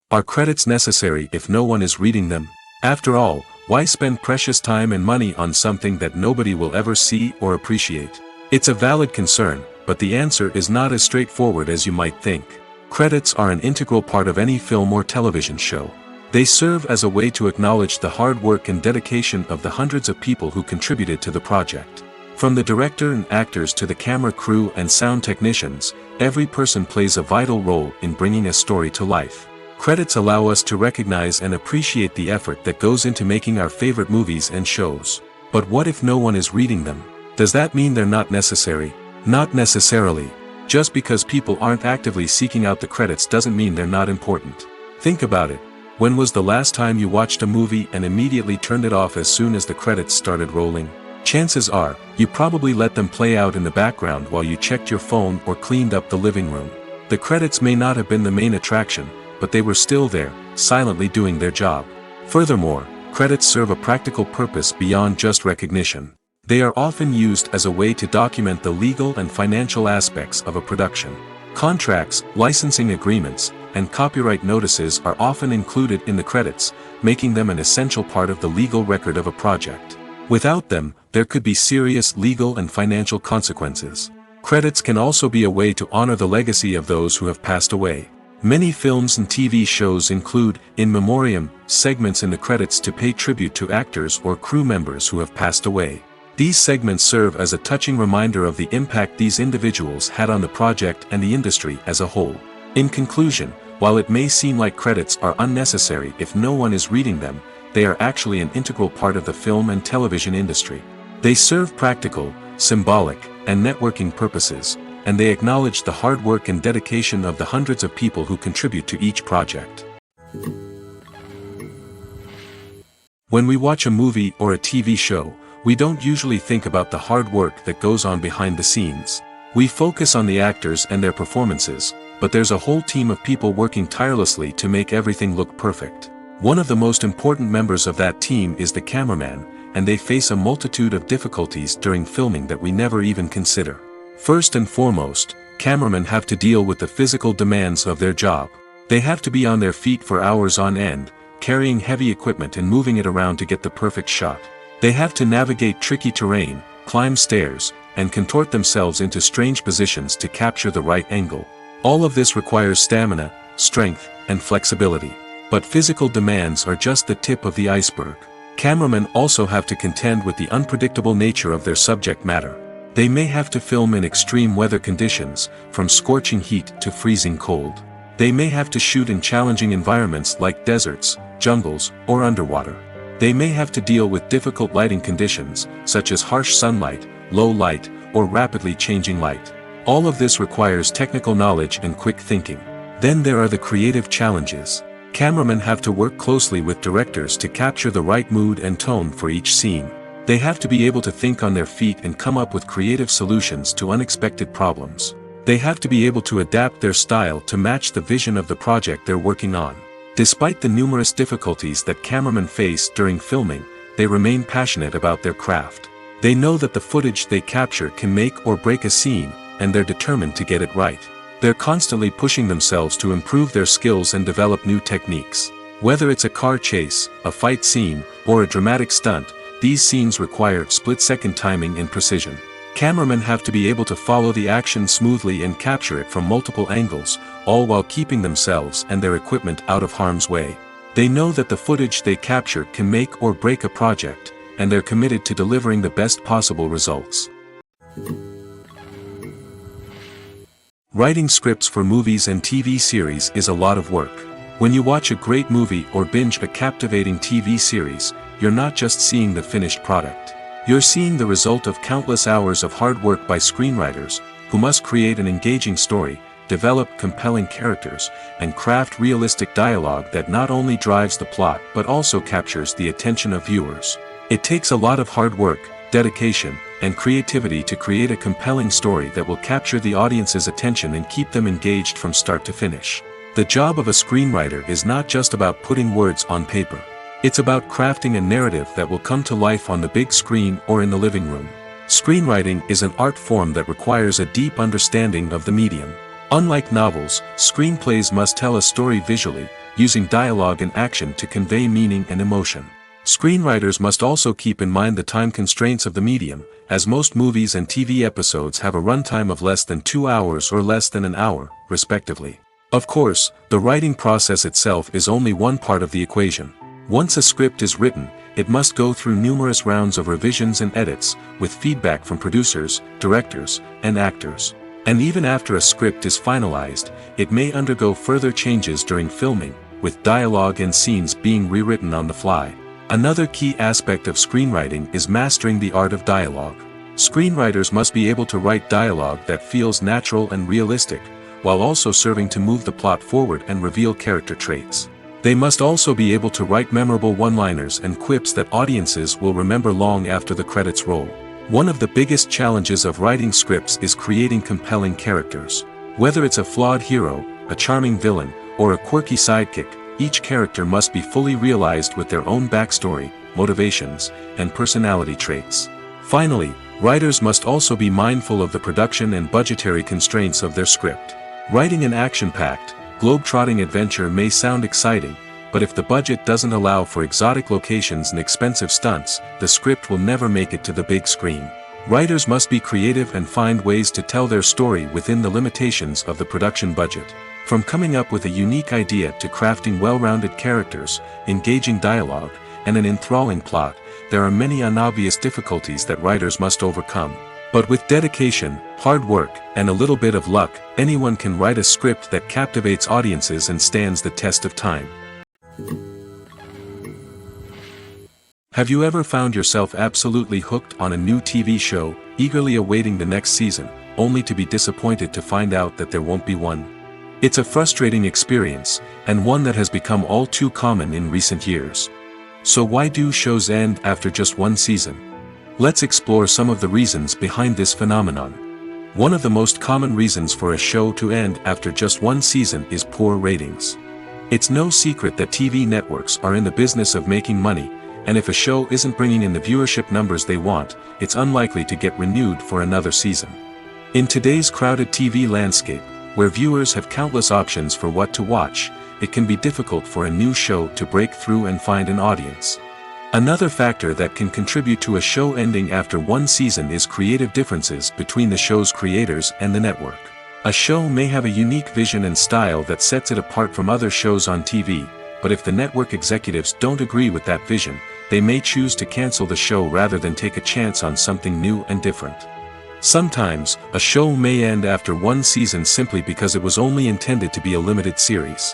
Are credits necessary if no one is reading them? After all, why spend precious time and money on something that nobody will ever see or appreciate? It's a valid concern, but the answer is not as straightforward as you might think. Credits are an integral part of any film or television show. They serve as a way to acknowledge the hard work and dedication of the hundreds of people who contributed to the project. From the director and actors to the camera crew and sound technicians, every person plays a vital role in bringing a story to life. Credits allow us to recognize and appreciate the effort that goes into making our favorite movies and shows. But what if no one is reading them? Does that mean they're not necessary? Not necessarily. Just because people aren't actively seeking out the credits doesn't mean they're not important. Think about it. When was the last time you watched a movie and immediately turned it off as soon as the credits started rolling? Chances are, you probably let them play out in the background while you checked your phone or cleaned up the living room. The credits may not have been the main attraction, but they were still there, silently doing their job. Furthermore, credits serve a practical purpose beyond just recognition. They are often used as a way to document the legal and financial aspects of a production. Contracts, licensing agreements, and copyright notices are often included in the credits, making them an essential part of the legal record of a project. Without them, there could be serious legal and financial consequences. Credits can also be a way to honor the legacy of those who have passed away. Many films and TV shows include, in memoriam, segments in the credits to pay tribute to actors or crew members who have passed away. These segments serve as a touching reminder of the impact these individuals had on the project and the industry as a whole. In conclusion, while it may seem like credits are unnecessary if no one is reading them, they are actually an integral part of the film and television industry. They serve practical, symbolic, and networking purposes, and they acknowledge the hard work and dedication of the hundreds of people who contribute to each project. When we watch a movie or a TV show, we don't usually think about the hard work that goes on behind the scenes. We focus on the actors and their performances, but there's a whole team of people working tirelessly to make everything look perfect. One of the most important members of that team is the cameraman, and they face a multitude of difficulties during filming that we never even consider. First and foremost, cameramen have to deal with the physical demands of their job. They have to be on their feet for hours on end, carrying heavy equipment and moving it around to get the perfect shot. They have to navigate tricky terrain, climb stairs, and contort themselves into strange positions to capture the right angle. All of this requires stamina, strength, and flexibility. But physical demands are just the tip of the iceberg. Cameramen also have to contend with the unpredictable nature of their subject matter. They may have to film in extreme weather conditions, from scorching heat to freezing cold. They may have to shoot in challenging environments like deserts, jungles, or underwater. They may have to deal with difficult lighting conditions, such as harsh sunlight, low light, or rapidly changing light. All of this requires technical knowledge and quick thinking. Then there are the creative challenges. Cameramen have to work closely with directors to capture the right mood and tone for each scene. They have to be able to think on their feet and come up with creative solutions to unexpected problems. They have to be able to adapt their style to match the vision of the project they're working on. Despite the numerous difficulties that cameramen face during filming, they remain passionate about their craft. They know that the footage they capture can make or break a scene, and they're determined to get it right. They're constantly pushing themselves to improve their skills and develop new techniques. Whether it's a car chase, a fight scene, or a dramatic stunt, these scenes require split-second timing and precision. Cameramen have to be able to follow the action smoothly and capture it from multiple angles, all while keeping themselves and their equipment out of harm's way. They know that the footage they capture can make or break a project, and they're committed to delivering the best possible results. Writing scripts for movies and TV series is a lot of work. When you watch a great movie or binge a captivating TV series, you're not just seeing the finished product. You're seeing the result of countless hours of hard work by screenwriters, who must create an engaging story, develop compelling characters, and craft realistic dialogue that not only drives the plot but also captures the attention of viewers. It takes a lot of hard work, dedication, and creativity to create a compelling story that will capture the audience's attention and keep them engaged from start to finish. The job of a screenwriter is not just about putting words on paper. It's about crafting a narrative that will come to life on the big screen or in the living room. Screenwriting is an art form that requires a deep understanding of the medium. Unlike novels, screenplays must tell a story visually, using dialogue and action to convey meaning and emotion. Screenwriters must also keep in mind the time constraints of the medium, as most movies and TV episodes have a runtime of less than 2 hours or less than an hour, respectively. Of course, the writing process itself is only one part of the equation. Once a script is written, it must go through numerous rounds of revisions and edits, with feedback from producers, directors, and actors. And even after a script is finalized, it may undergo further changes during filming, with dialogue and scenes being rewritten on the fly. Another key aspect of screenwriting is mastering the art of dialogue. Screenwriters must be able to write dialogue that feels natural and realistic, while also serving to move the plot forward and reveal character traits. They must also be able to write memorable one-liners and quips that audiences will remember long after the credits roll. One of the biggest challenges of writing scripts is creating compelling characters. Whether it's a flawed hero, a charming villain, or a quirky sidekick, each character must be fully realized with their own backstory, motivations, and personality traits. Finally, writers must also be mindful of the production and budgetary constraints of their script. Writing an action-packed, globe-trotting adventure may sound exciting, but if the budget doesn't allow for exotic locations and expensive stunts, the script will never make it to the big screen. Writers must be creative and find ways to tell their story within the limitations of the production budget. From coming up with a unique idea to crafting well-rounded characters, engaging dialogue, and an enthralling plot, there are many unobvious difficulties that writers must overcome. But with dedication, hard work, and a little bit of luck, anyone can write a script that captivates audiences and stands the test of time. Have you ever found yourself absolutely hooked on a new TV show, eagerly awaiting the next season, only to be disappointed to find out that there won't be one? It's a frustrating experience, and one that has become all too common in recent years. So why do shows end after just one season? Let's explore some of the reasons behind this phenomenon. One of the most common reasons for a show to end after just one season is poor ratings. It's no secret that TV networks are in the business of making money, and if a show isn't bringing in the viewership numbers they want, it's unlikely to get renewed for another season. In today's crowded TV landscape, where viewers have countless options for what to watch, it can be difficult for a new show to break through and find an audience. Another factor that can contribute to a show ending after one season is creative differences between the show's creators and the network. A show may have a unique vision and style that sets it apart from other shows on TV, but if the network executives don't agree with that vision, they may choose to cancel the show rather than take a chance on something new and different. Sometimes, a show may end after one season simply because it was only intended to be a limited series.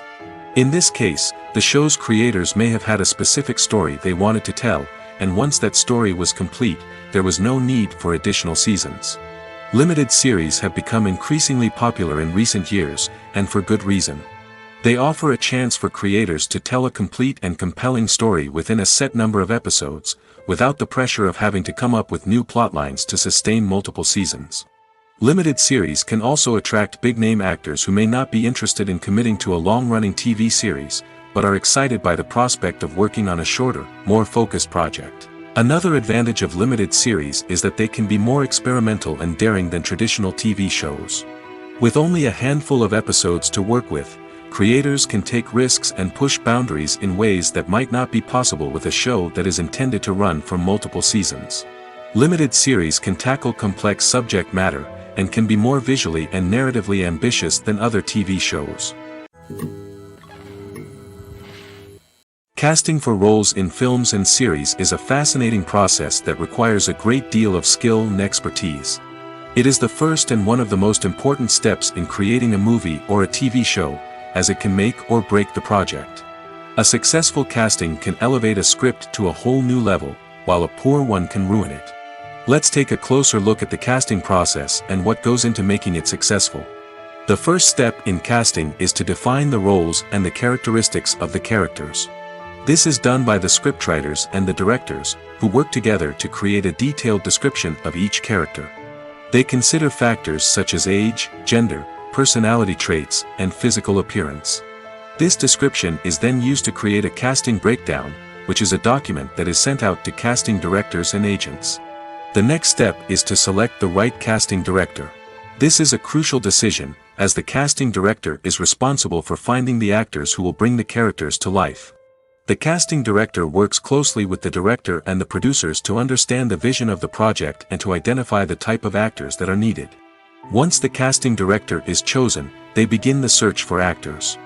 In this case, the show's creators may have had a specific story they wanted to tell, and once that story was complete, there was no need for additional seasons. Limited series have become increasingly popular in recent years, and for good reason. They offer a chance for creators to tell a complete and compelling story within a set number of episodes, without the pressure of having to come up with new plotlines to sustain multiple seasons. Limited series can also attract big-name actors who may not be interested in committing to a long-running TV series, but are excited by the prospect of working on a shorter, more focused project. Another advantage of limited series is that they can be more experimental and daring than traditional TV shows. With only a handful of episodes to work with, creators can take risks and push boundaries in ways that might not be possible with a show that is intended to run for multiple seasons. Limited series can tackle complex subject matter, and can be more visually and narratively ambitious than other TV shows. Casting for roles in films and series is a fascinating process that requires a great deal of skill and expertise. It is the first and one of the most important steps in creating a movie or a TV show, as it can make or break the project. A successful casting can elevate a script to a whole new level, while a poor one can ruin it. Let's take a closer look at the casting process and what goes into making it successful. The first step in casting is to define the roles and the characteristics of the characters. This is done by the scriptwriters and the directors, who work together to create a detailed description of each character. They consider factors such as age, gender, personality traits, and physical appearance. This description is then used to create a casting breakdown, which is a document that is sent out to casting directors and agents. The next step is to select the right casting director. This is a crucial decision, as the casting director is responsible for finding the actors who will bring the characters to life. The casting director works closely with the director and the producers to understand the vision of the project and to identify the type of actors that are needed. Once the casting director is chosen, they begin the search for actors.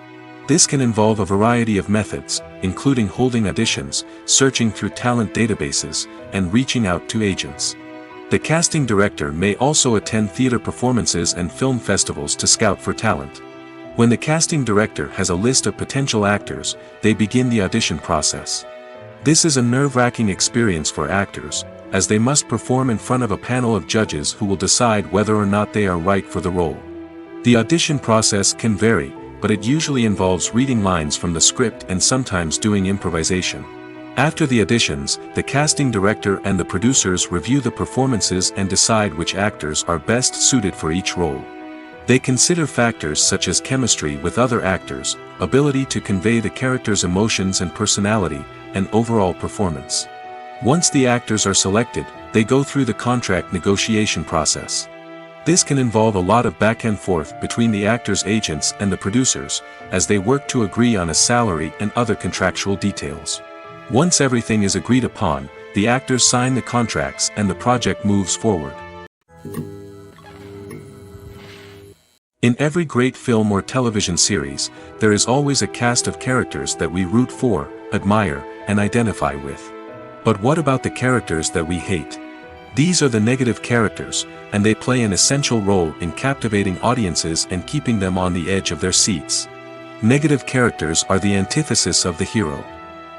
This can involve a variety of methods, including holding auditions, searching through talent databases, and reaching out to agents. The casting director may also attend theater performances and film festivals to scout for talent. When the casting director has a list of potential actors, they begin the audition process. This is a nerve-wracking experience for actors, as they must perform in front of a panel of judges who will decide whether or not they are right for the role. The audition process can vary, but it usually involves reading lines from the script and sometimes doing improvisation. After the auditions, the casting director and the producers review the performances and decide which actors are best suited for each role. They consider factors such as chemistry with other actors, ability to convey the character's emotions and personality, and overall performance. Once the actors are selected, they go through the contract negotiation process. This can involve a lot of back and forth between the actors' agents and the producers, as they work to agree on a salary and other contractual details. Once everything is agreed upon, the actors sign the contracts and the project moves forward. In every great film or television series, there is always a cast of characters that we root for, admire, and identify with. But what about the characters that we hate? These are the negative characters, and they play an essential role in captivating audiences and keeping them on the edge of their seats. Negative characters are the antithesis of the hero.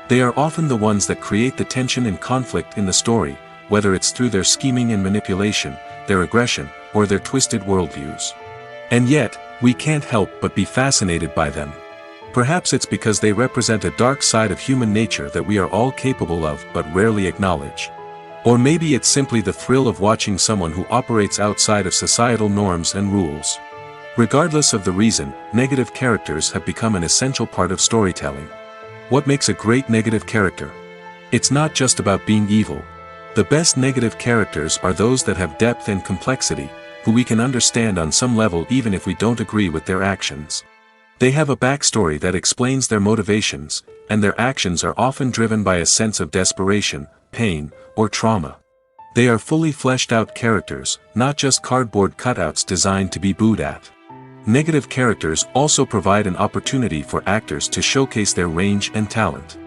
They are often the ones that create the tension and conflict in the story, whether it's through their scheming and manipulation, their aggression, or their twisted worldviews. And yet, we can't help but be fascinated by them. Perhaps it's because they represent a dark side of human nature that we are all capable of but rarely acknowledge. Or maybe it's simply the thrill of watching someone who operates outside of societal norms and rules. Regardless of the reason, negative characters have become an essential part of storytelling. What makes a great negative character? It's not just about being evil. The best negative characters are those that have depth and complexity, who we can understand on some level even if we don't agree with their actions. They have a backstory that explains their motivations, and their actions are often driven by a sense of desperation, pain, or trauma. They are fully fleshed out characters, not just cardboard cutouts designed to be booed at. Negative characters also provide an opportunity for actors to showcase their range and talent.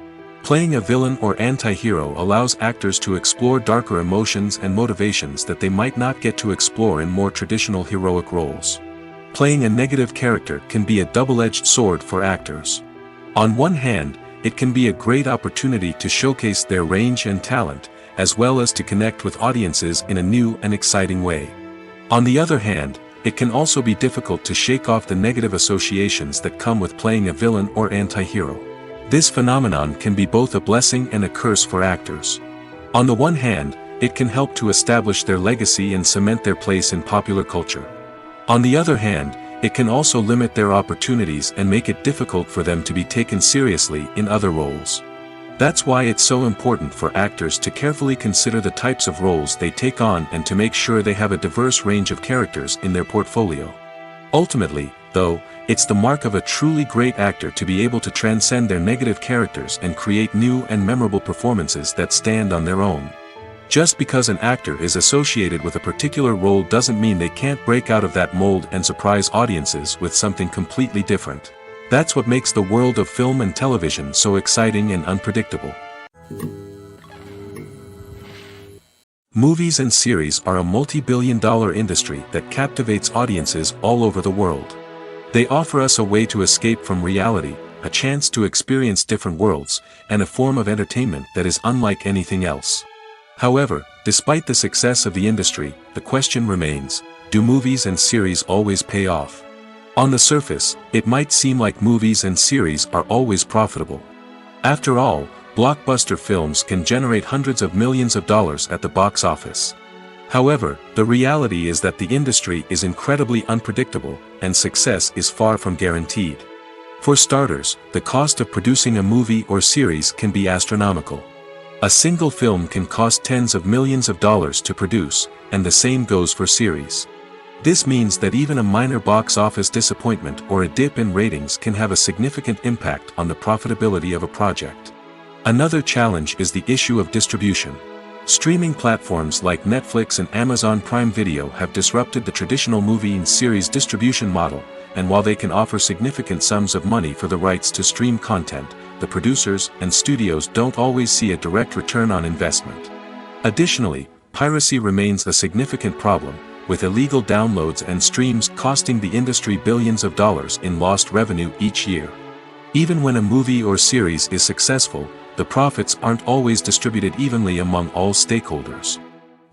Playing a villain or anti-hero allows actors to explore darker emotions and motivations that they might not get to explore in more traditional heroic roles. Playing a negative character can be a double-edged sword for actors. On one hand, it can be a great opportunity to showcase their range and talent, as well as to connect with audiences in a new and exciting way. On the other hand, it can also be difficult to shake off the negative associations that come with playing a villain or anti-hero. This phenomenon can be both a blessing and a curse for actors. On the one hand, it can help to establish their legacy and cement their place in popular culture. On the other hand, it can also limit their opportunities and make it difficult for them to be taken seriously in other roles. That's why it's so important for actors to carefully consider the types of roles they take on and to make sure they have a diverse range of characters in their portfolio. Ultimately, though, it's the mark of a truly great actor to be able to transcend their negative characters and create new and memorable performances that stand on their own. Just because an actor is associated with a particular role doesn't mean they can't break out of that mold and surprise audiences with something completely different. That's what makes the world of film and television so exciting and unpredictable. Movies and series are a multi-billion-dollar industry that captivates audiences all over the world. They offer us a way to escape from reality, a chance to experience different worlds, and a form of entertainment that is unlike anything else. However, despite the success of the industry, the question remains, do movies and series always pay off? On the surface, it might seem like movies and series are always profitable. After all, blockbuster films can generate hundreds of millions of dollars at the box office. However, the reality is that the industry is incredibly unpredictable, and success is far from guaranteed. For starters, the cost of producing a movie or series can be astronomical. A single film can cost tens of millions of dollars to produce, and the same goes for series. This means that even a minor box office disappointment or a dip in ratings can have a significant impact on the profitability of a project. Another challenge is the issue of distribution. Streaming platforms like Netflix and Amazon Prime Video have disrupted the traditional movie and series distribution model, and while they can offer significant sums of money for the rights to stream content, the producers and studios don't always see a direct return on investment. Additionally, piracy remains a significant problem, with illegal downloads and streams costing the industry billions of dollars in lost revenue each year. Even when a movie or series is successful, the profits aren't always distributed evenly among all stakeholders.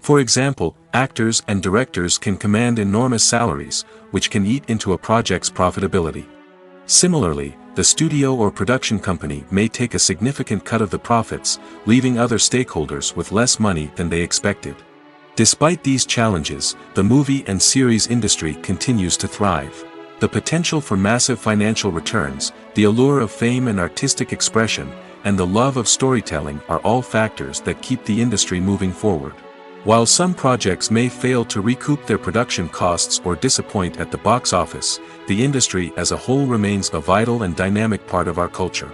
For example, actors and directors can command enormous salaries, which can eat into a project's profitability. Similarly, the studio or production company may take a significant cut of the profits, leaving other stakeholders with less money than they expected. Despite these challenges, the movie and series industry continues to thrive. The potential for massive financial returns, the allure of fame and artistic expression, and the love of storytelling are all factors that keep the industry moving forward. While some projects may fail to recoup their production costs or disappoint at the box office, the industry as a whole remains a vital and dynamic part of our culture.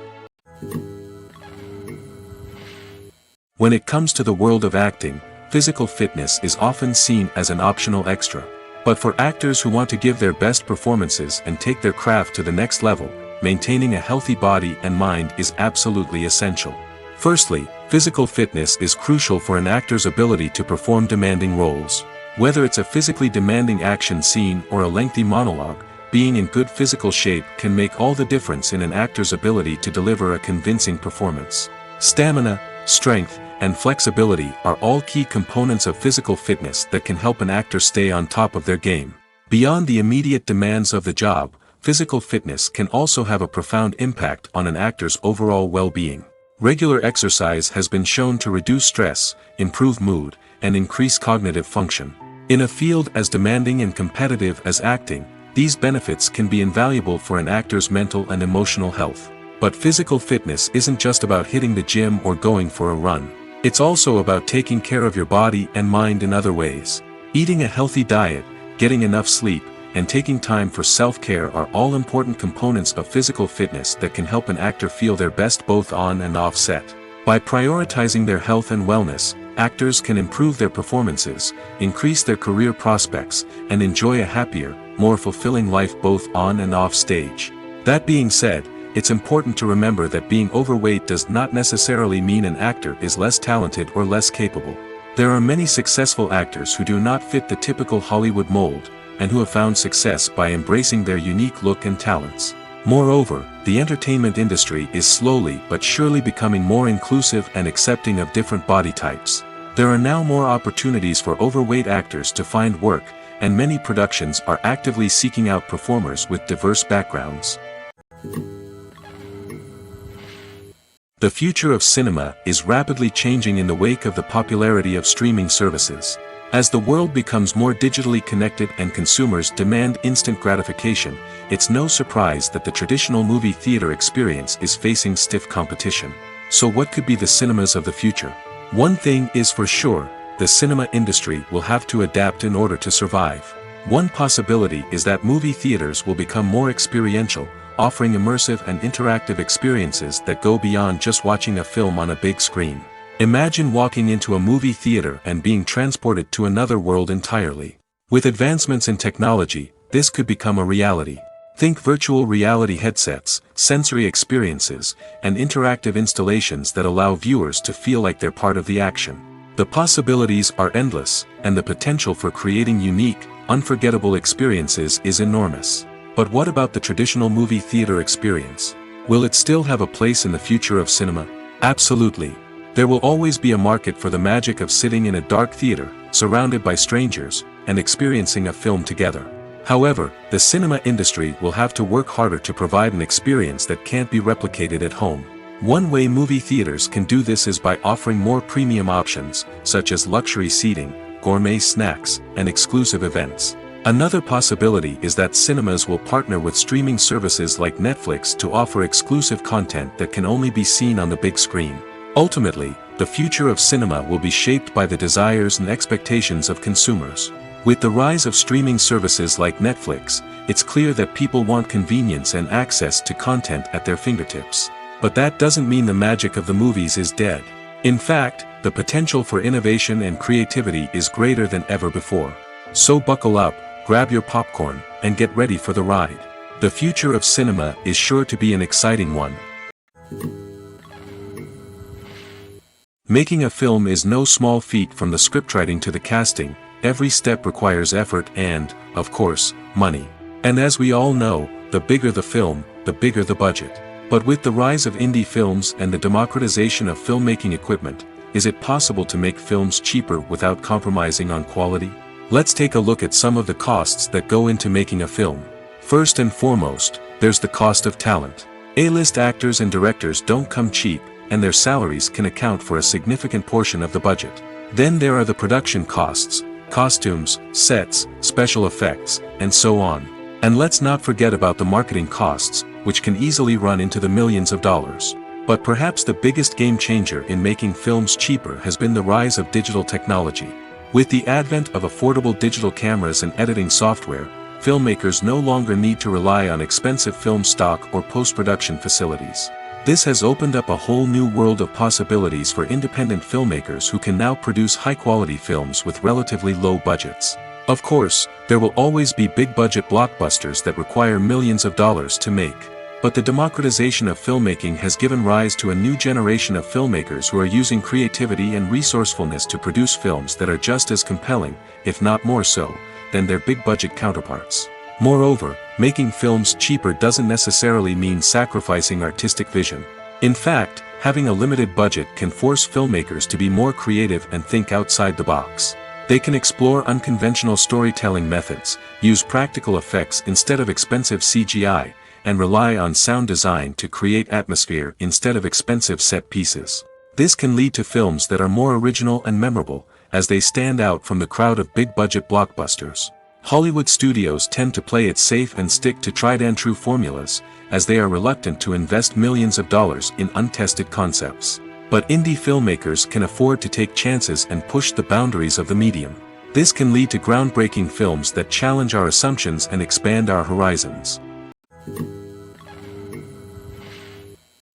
When it comes to the world of acting, physical fitness is often seen as an optional extra. But for actors who want to give their best performances and take their craft to the next level, maintaining a healthy body and mind is absolutely essential. Firstly, physical fitness is crucial for an actor's ability to perform demanding roles. Whether it's a physically demanding action scene or a lengthy monologue, being in good physical shape can make all the difference in an actor's ability to deliver a convincing performance. Stamina, strength, and flexibility are all key components of physical fitness that can help an actor stay on top of their game. Beyond the immediate demands of the job, physical fitness can also have a profound impact on an actor's overall well-being. Regular exercise has been shown to reduce stress, improve mood, and increase cognitive function. In a field as demanding and competitive as acting, these benefits can be invaluable for an actor's mental and emotional health. But physical fitness isn't just about hitting the gym or going for a run. It's also about taking care of your body and mind in other ways. Eating a healthy diet, getting enough sleep, and taking time for self-care are all important components of physical fitness that can help an actor feel their best both on and off set. By prioritizing their health and wellness, actors can improve their performances, increase their career prospects, and enjoy a happier, more fulfilling life both on and off stage. That being said, it's important to remember that being overweight does not necessarily mean an actor is less talented or less capable. There are many successful actors who do not fit the typical Hollywood mold, and who have found success by embracing their unique look and talents. Moreover, the entertainment industry is slowly but surely becoming more inclusive and accepting of different body types. There are now more opportunities for overweight actors to find work, and many productions are actively seeking out performers with diverse backgrounds. The future of cinema is rapidly changing in the wake of the popularity of streaming services. As the world becomes more digitally connected and consumers demand instant gratification, it's no surprise that the traditional movie theater experience is facing stiff competition. So what could be the cinemas of the future? One thing is for sure, the cinema industry will have to adapt in order to survive. One possibility is that movie theaters will become more experiential, offering immersive and interactive experiences that go beyond just watching a film on a big screen. Imagine walking into a movie theater and being transported to another world entirely. With advancements in technology, this could become a reality. Think virtual reality headsets, sensory experiences, and interactive installations that allow viewers to feel like they're part of the action. The possibilities are endless, and the potential for creating unique, unforgettable experiences is enormous. But what about the traditional movie theater experience? Will it still have a place in the future of cinema? Absolutely. There will always be a market for the magic of sitting in a dark theater, surrounded by strangers, and experiencing a film together. However, the cinema industry will have to work harder to provide an experience that can't be replicated at home. One way movie theaters can do this is by offering more premium options, such as luxury seating, gourmet snacks, and exclusive events. Another possibility is that cinemas will partner with streaming services like Netflix to offer exclusive content that can only be seen on the big screen. Ultimately, the future of cinema will be shaped by the desires and expectations of consumers. With the rise of streaming services like Netflix, it's clear that people want convenience and access to content at their fingertips. But that doesn't mean the magic of the movies is dead. In fact, the potential for innovation and creativity is greater than ever before. So buckle up, grab your popcorn, and get ready for the ride. The future of cinema is sure to be an exciting one. Making a film is no small feat. From the scriptwriting to the casting, every step requires effort and, of course, money. And as we all know, the bigger the film, the bigger the budget. But with the rise of indie films and the democratization of filmmaking equipment, is it possible to make films cheaper without compromising on quality? Let's take a look at some of the costs that go into making a film. First and foremost, there's the cost of talent. A-list actors and directors don't come cheap, and their salaries can account for a significant portion of the budget. Then there are the production costs, costumes, sets, special effects, and so on. And let's not forget about the marketing costs, which can easily run into the millions of dollars. But perhaps the biggest game changer in making films cheaper has been the rise of digital technology. With the advent of affordable digital cameras and editing software, filmmakers no longer need to rely on expensive film stock or post-production facilities. This has opened up a whole new world of possibilities for independent filmmakers who can now produce high-quality films with relatively low budgets. Of course, there will always be big-budget blockbusters that require millions of dollars to make. But the democratization of filmmaking has given rise to a new generation of filmmakers who are using creativity and resourcefulness to produce films that are just as compelling, if not more so, than their big-budget counterparts. Moreover, making films cheaper doesn't necessarily mean sacrificing artistic vision. In fact, having a limited budget can force filmmakers to be more creative and think outside the box. They can explore unconventional storytelling methods, use practical effects instead of expensive CGI, and rely on sound design to create atmosphere instead of expensive set pieces. This can lead to films that are more original and memorable, as they stand out from the crowd of big-budget blockbusters. Hollywood studios tend to play it safe and stick to tried-and-true formulas, as they are reluctant to invest millions of dollars in untested concepts. But indie filmmakers can afford to take chances and push the boundaries of the medium. This can lead to groundbreaking films that challenge our assumptions and expand our horizons.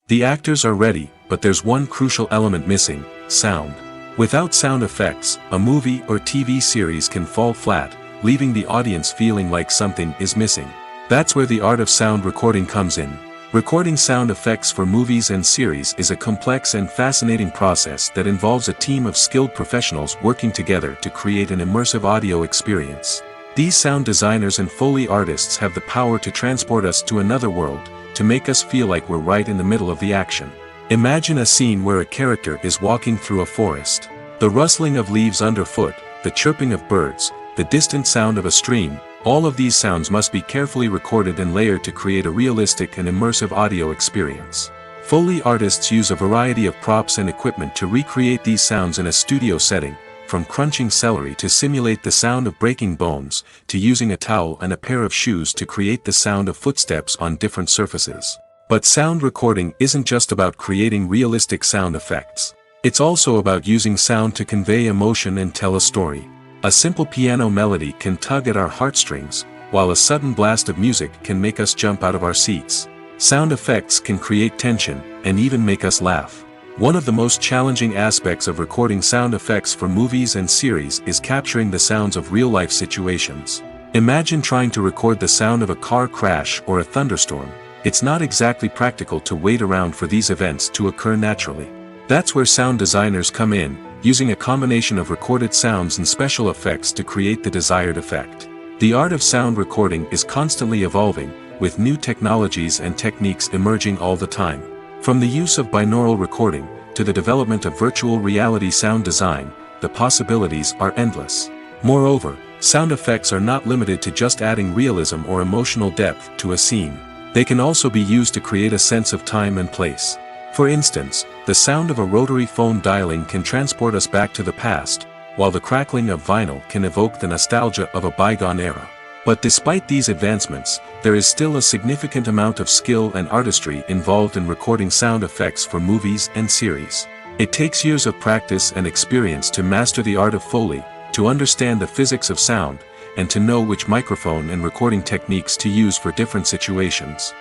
The actors are ready, but there's one crucial element missing: sound. Without sound effects, a movie or TV series can fall flat, leaving the audience feeling like something is missing. That's where the art of sound recording comes in. Recording sound effects for movies and series is a complex and fascinating process that involves a team of skilled professionals working together to create an immersive audio experience. These sound designers and Foley artists have the power to transport us to another world, to make us feel like we're right in the middle of the action. Imagine a scene where a character is walking through a forest. The rustling of leaves underfoot, the chirping of birds, the distant sound of a stream, all of these sounds must be carefully recorded and layered to create a realistic and immersive audio experience. Foley artists use a variety of props and equipment to recreate these sounds in a studio setting, from crunching celery to simulate the sound of breaking bones, to using a towel and a pair of shoes to create the sound of footsteps on different surfaces. But sound recording isn't just about creating realistic sound effects. It's also about using sound to convey emotion and tell a story. A simple piano melody can tug at our heartstrings, while a sudden blast of music can make us jump out of our seats. Sound effects can create tension, and even make us laugh. One of the most challenging aspects of recording sound effects for movies and series is capturing the sounds of real-life situations. Imagine trying to record the sound of a car crash or a thunderstorm. It's not exactly practical to wait around for these events to occur naturally. That's where sound designers come in, using a combination of recorded sounds and special effects to create the desired effect. The art of sound recording is constantly evolving, with new technologies and techniques emerging all the time. From the use of binaural recording, to the development of virtual reality sound design, the possibilities are endless. Moreover, sound effects are not limited to just adding realism or emotional depth to a scene. They can also be used to create a sense of time and place. For instance, the sound of a rotary phone dialing can transport us back to the past, while the crackling of vinyl can evoke the nostalgia of a bygone era. But despite these advancements, there is still a significant amount of skill and artistry involved in recording sound effects for movies and series. It takes years of practice and experience to master the art of Foley, to understand the physics of sound, and to know which microphone and recording techniques to use for different situations.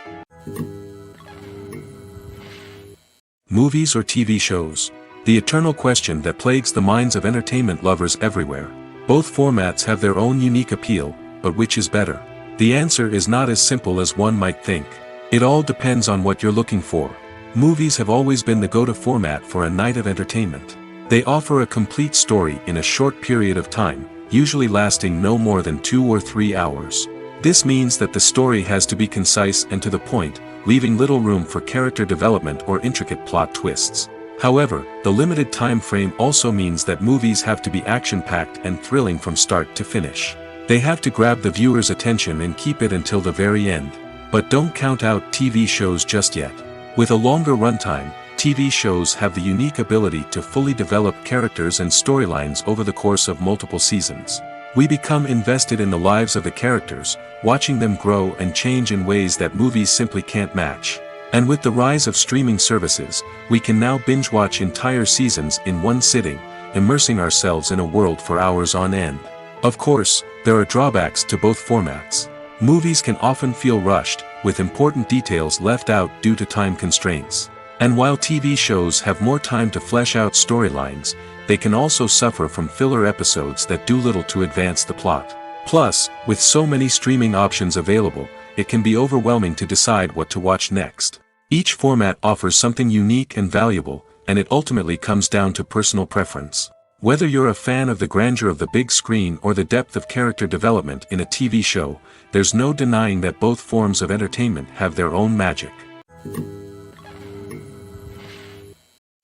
Movies or TV shows? The eternal question that plagues the minds of entertainment lovers everywhere. Both formats have their own unique appeal, but which is better? The answer is not as simple as one might think. It all depends on what you're looking for. Movies have always been the go-to format for a night of entertainment. They offer a complete story in a short period of time, usually lasting no more than 2 or 3 hours. This means that the story has to be concise and to the point, leaving little room for character development or intricate plot twists. However, the limited time frame also means that movies have to be action-packed and thrilling from start to finish. They have to grab the viewer's attention and keep it until the very end. But don't count out TV shows just yet. With a longer runtime, TV shows have the unique ability to fully develop characters and storylines over the course of multiple seasons. We become invested in the lives of the characters, watching them grow and change in ways that movies simply can't match. And with the rise of streaming services, we can now binge-watch entire seasons in one sitting, immersing ourselves in a world for hours on end. Of course, there are drawbacks to both formats. Movies can often feel rushed, with important details left out due to time constraints. And while TV shows have more time to flesh out storylines, they can also suffer from filler episodes that do little to advance the plot. Plus, with so many streaming options available, it can be overwhelming to decide what to watch next. Each format offers something unique and valuable, and it ultimately comes down to personal preference. Whether you're a fan of the grandeur of the big screen or the depth of character development in a TV show, there's no denying that both forms of entertainment have their own magic.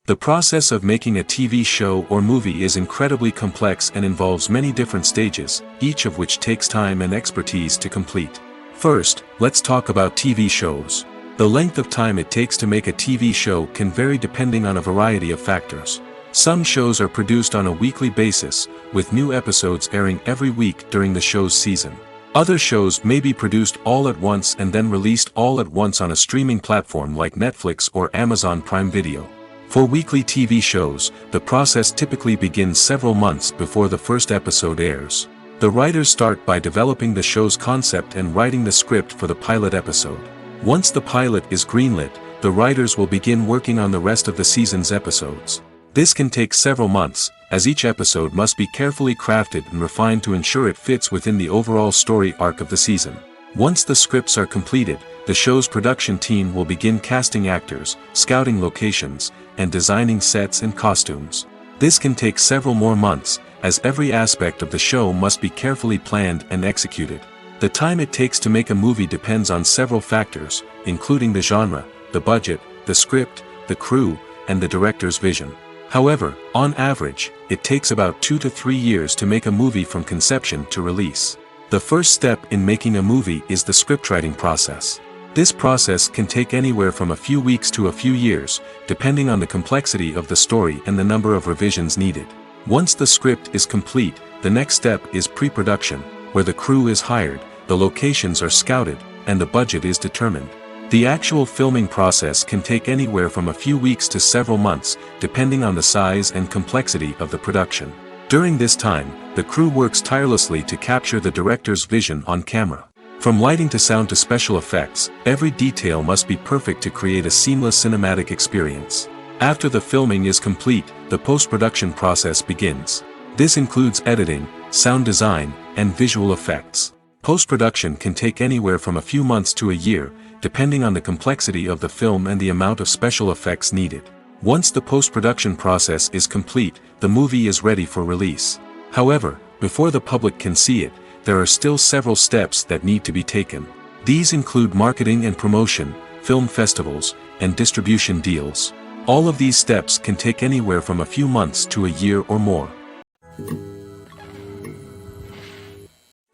The process of making a TV show or movie is incredibly complex and involves many different stages, each of which takes time and expertise to complete. First, let's talk about TV shows. The length of time it takes to make a TV show can vary depending on a variety of factors. Some shows are produced on a weekly basis, with new episodes airing every week during the show's season. Other shows may be produced all at once and then released all at once on a streaming platform like Netflix or Amazon Prime Video. For weekly TV shows, the process typically begins several months before the first episode airs. The writers start by developing the show's concept and writing the script for the pilot episode. Once the pilot is greenlit, the writers will begin working on the rest of the season's episodes. This can take several months, as each episode must be carefully crafted and refined to ensure it fits within the overall story arc of the season. Once the scripts are completed, the show's production team will begin casting actors, scouting locations, and designing sets and costumes. This can take several more months, as every aspect of the show must be carefully planned and executed. The time it takes to make a movie depends on several factors, including the genre, the budget, the script, the crew, and the director's vision. However, on average, it takes about 2 to 3 years to make a movie from conception to release. The first step in making a movie is the scriptwriting process. This process can take anywhere from a few weeks to a few years, depending on the complexity of the story and the number of revisions needed. Once the script is complete, the next step is pre-production, where the crew is hired, the locations are scouted, and the budget is determined. The actual filming process can take anywhere from a few weeks to several months, depending on the size and complexity of the production. During this time, the crew works tirelessly to capture the director's vision on camera. From lighting to sound to special effects, every detail must be perfect to create a seamless cinematic experience. After the filming is complete, the post-production process begins. This includes editing, sound design, and visual effects. Post-production can take anywhere from a few months to a year, depending on the complexity of the film and the amount of special effects needed. Once the post-production process is complete, the movie is ready for release. However, before the public can see it, there are still several steps that need to be taken. These include marketing and promotion, film festivals, and distribution deals. All of these steps can take anywhere from a few months to a year or more.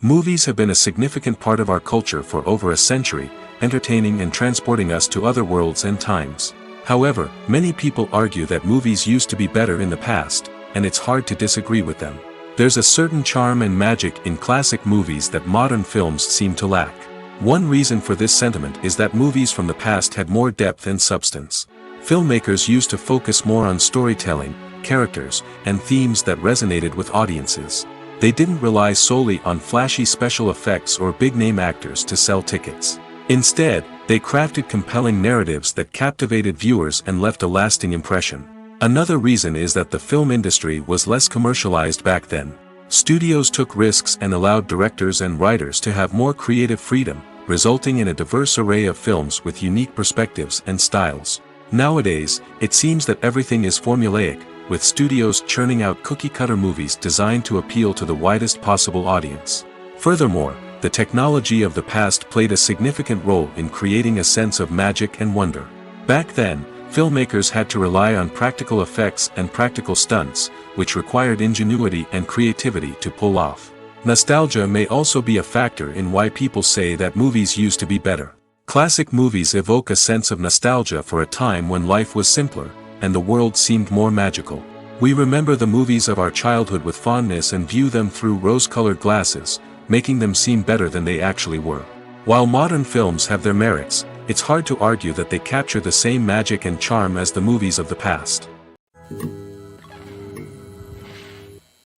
Movies have been a significant part of our culture for over a century, entertaining and transporting us to other worlds and times. However, many people argue that movies used to be better in the past, and it's hard to disagree with them. There's a certain charm and magic in classic movies that modern films seem to lack. One reason for this sentiment is that movies from the past had more depth and substance. Filmmakers used to focus more on storytelling, characters, and themes that resonated with audiences. They didn't rely solely on flashy special effects or big-name actors to sell tickets. Instead, they crafted compelling narratives that captivated viewers and left a lasting impression. Another reason is that the film industry was less commercialized back then. Studios took risks and allowed directors and writers to have more creative freedom, resulting in a diverse array of films with unique perspectives and styles. Nowadays, it seems that everything is formulaic, with studios churning out cookie-cutter movies designed to appeal to the widest possible audience. Furthermore, the technology of the past played a significant role in creating a sense of magic and wonder. Back then, filmmakers had to rely on practical effects and practical stunts, which required ingenuity and creativity to pull off. Nostalgia may also be a factor in why people say that movies used to be better. Classic movies evoke a sense of nostalgia for a time when life was simpler, and the world seemed more magical. We remember the movies of our childhood with fondness and view them through rose-colored glasses, making them seem better than they actually were. While modern films have their merits, it's hard to argue that they capture the same magic and charm as the movies of the past.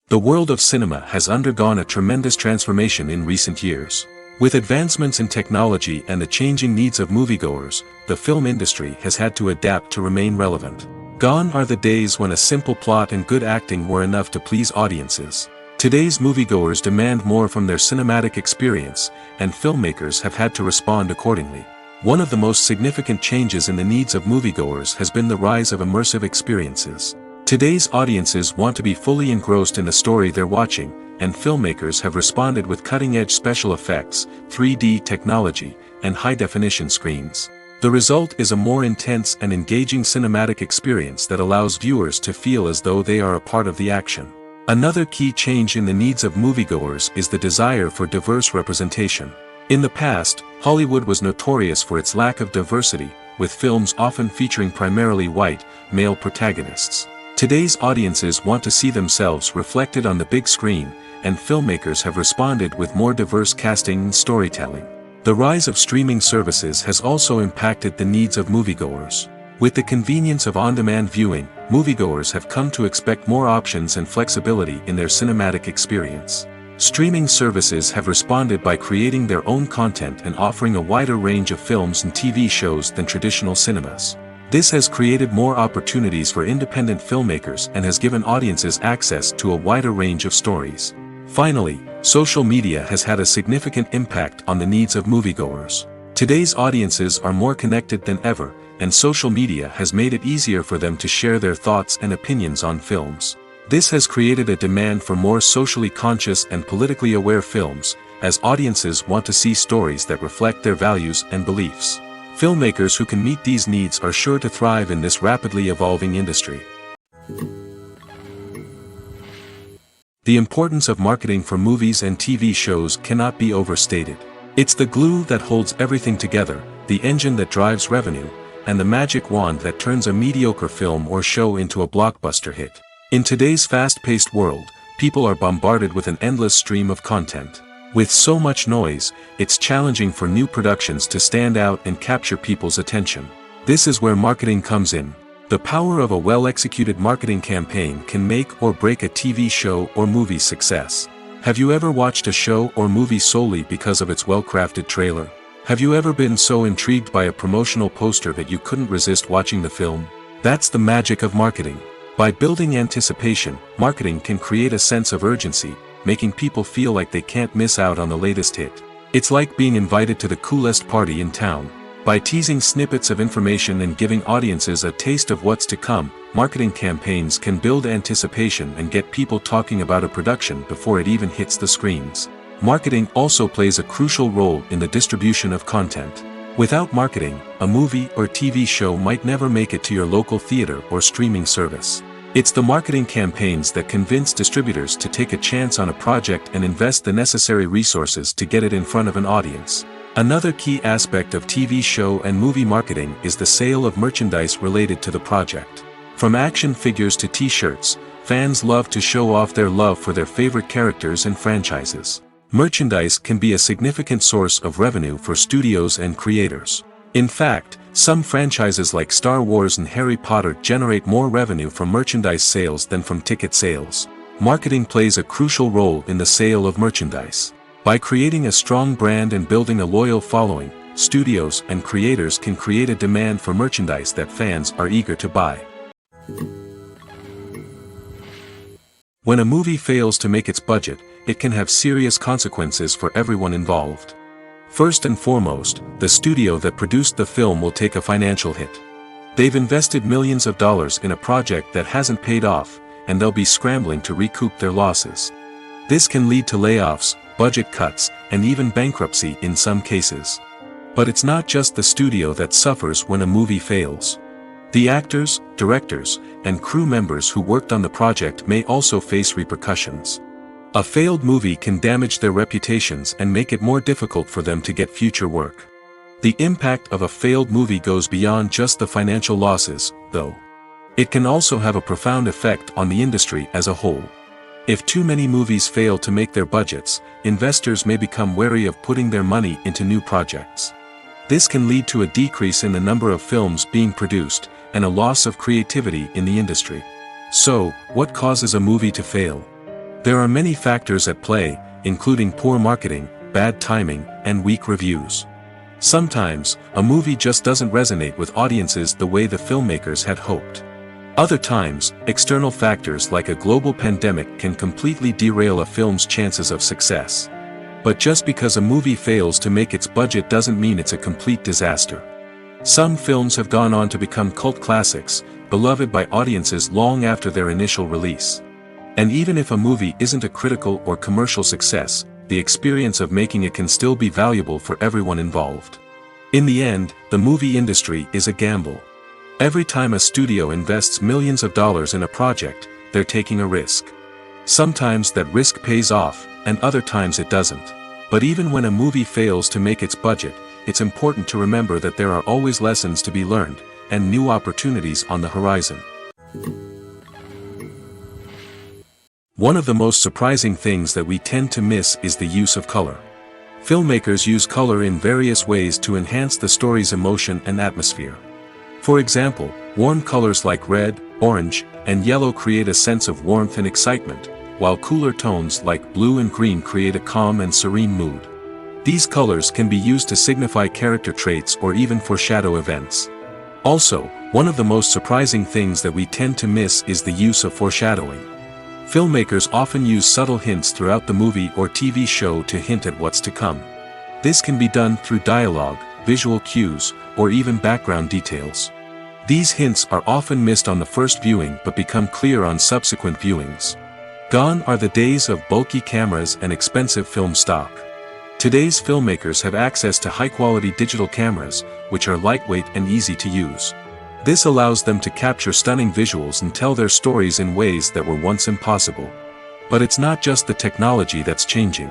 The world of cinema has undergone a tremendous transformation in recent years. With advancements in technology and the changing needs of moviegoers, the film industry has had to adapt to remain relevant. Gone are the days when a simple plot and good acting were enough to please audiences. Today's moviegoers demand more from their cinematic experience, and filmmakers have had to respond accordingly. One of the most significant changes in the needs of moviegoers has been the rise of immersive experiences. Today's audiences want to be fully engrossed in the story they're watching, and filmmakers have responded with cutting-edge special effects, 3D technology, and high-definition screens. The result is a more intense and engaging cinematic experience that allows viewers to feel as though they are a part of the action. Another key change in the needs of moviegoers is the desire for diverse representation. In the past, Hollywood was notorious for its lack of diversity, with films often featuring primarily white, male protagonists. Today's audiences want to see themselves reflected on the big screen, and filmmakers have responded with more diverse casting and storytelling. The rise of streaming services has also impacted the needs of moviegoers. With the convenience of on-demand viewing, moviegoers have come to expect more options and flexibility in their cinematic experience. Streaming services have responded by creating their own content and offering a wider range of films and TV shows than traditional cinemas. This has created more opportunities for independent filmmakers and has given audiences access to a wider range of stories. Finally, social media has had a significant impact on the needs of moviegoers. Today's audiences are more connected than ever, and social media has made it easier for them to share their thoughts and opinions on films. This has created a demand for more socially conscious and politically aware films, as audiences want to see stories that reflect their values and beliefs. Filmmakers who can meet these needs are sure to thrive in this rapidly evolving industry. The importance of marketing for movies and TV shows cannot be overstated. It's the glue that holds everything together, the engine that drives revenue, and the magic wand that turns a mediocre film or show into a blockbuster hit. In today's fast-paced world, people are bombarded with an endless stream of content. With so much noise, it's challenging for new productions to stand out and capture people's attention. This is where marketing comes in. The power of a well-executed marketing campaign can make or break a TV show or movie's success. Have you ever watched a show or movie solely because of its well-crafted trailer? Have you ever been so intrigued by a promotional poster that you couldn't resist watching the film? That's the magic of marketing. By building anticipation, marketing can create a sense of urgency, making people feel like they can't miss out on the latest hit. It's like being invited to the coolest party in town. By teasing snippets of information and giving audiences a taste of what's to come, marketing campaigns can build anticipation and get people talking about a production before it even hits the screens. Marketing also plays a crucial role in the distribution of content. Without marketing, a movie or TV show might never make it to your local theater or streaming service. It's the marketing campaigns that convince distributors to take a chance on a project and invest the necessary resources to get it in front of an audience. Another key aspect of TV show and movie marketing is the sale of merchandise related to the project. From action figures to t-shirts, fans love to show off their love for their favorite characters and franchises. Merchandise can be a significant source of revenue for studios and creators. In fact, some franchises like Star Wars and Harry Potter generate more revenue from merchandise sales than from ticket sales. Marketing plays a crucial role in the sale of merchandise. By creating a strong brand and building a loyal following, studios and creators can create a demand for merchandise that fans are eager to buy. When a movie fails to make its budget, it can have serious consequences for everyone involved. First and foremost, the studio that produced the film will take a financial hit. They've invested millions of dollars in a project that hasn't paid off, and they'll be scrambling to recoup their losses. This can lead to layoffs, budget cuts, and even bankruptcy in some cases. But it's not just the studio that suffers when a movie fails. The actors, directors, and crew members who worked on the project may also face repercussions. A failed movie can damage their reputations and make it more difficult for them to get future work. The impact of a failed movie goes beyond just the financial losses, though. It can also have a profound effect on the industry as a whole. If too many movies fail to make their budgets, investors may become wary of putting their money into new projects. This can lead to a decrease in the number of films being produced, and a loss of creativity in the industry. So, what causes a movie to fail? There are many factors at play, including poor marketing, bad timing, and weak reviews. Sometimes, a movie just doesn't resonate with audiences the way the filmmakers had hoped. Other times, external factors like a global pandemic can completely derail a film's chances of success. But just because a movie fails to make its budget doesn't mean it's a complete disaster. Some films have gone on to become cult classics, beloved by audiences long after their initial release. And even if a movie isn't a critical or commercial success, the experience of making it can still be valuable for everyone involved. In the end, the movie industry is a gamble. Every time a studio invests millions of dollars in a project, they're taking a risk. Sometimes that risk pays off, and other times it doesn't. But even when a movie fails to make its budget, it's important to remember that there are always lessons to be learned, and new opportunities on the horizon. One of the most surprising things that we tend to miss is the use of color. Filmmakers use color in various ways to enhance the story's emotion and atmosphere. For example, warm colors like red, orange, and yellow create a sense of warmth and excitement, while cooler tones like blue and green create a calm and serene mood. These colors can be used to signify character traits or even foreshadow events. Also, one of the most surprising things that we tend to miss is the use of foreshadowing. Filmmakers often use subtle hints throughout the movie or TV show to hint at what's to come. This can be done through dialogue, visual cues, or even background details. These hints are often missed on the first viewing but become clear on subsequent viewings. Gone are the days of bulky cameras and expensive film stock. Today's filmmakers have access to high-quality digital cameras, which are lightweight and easy to use. This allows them to capture stunning visuals and tell their stories in ways that were once impossible. But it's not just the technology that's changing.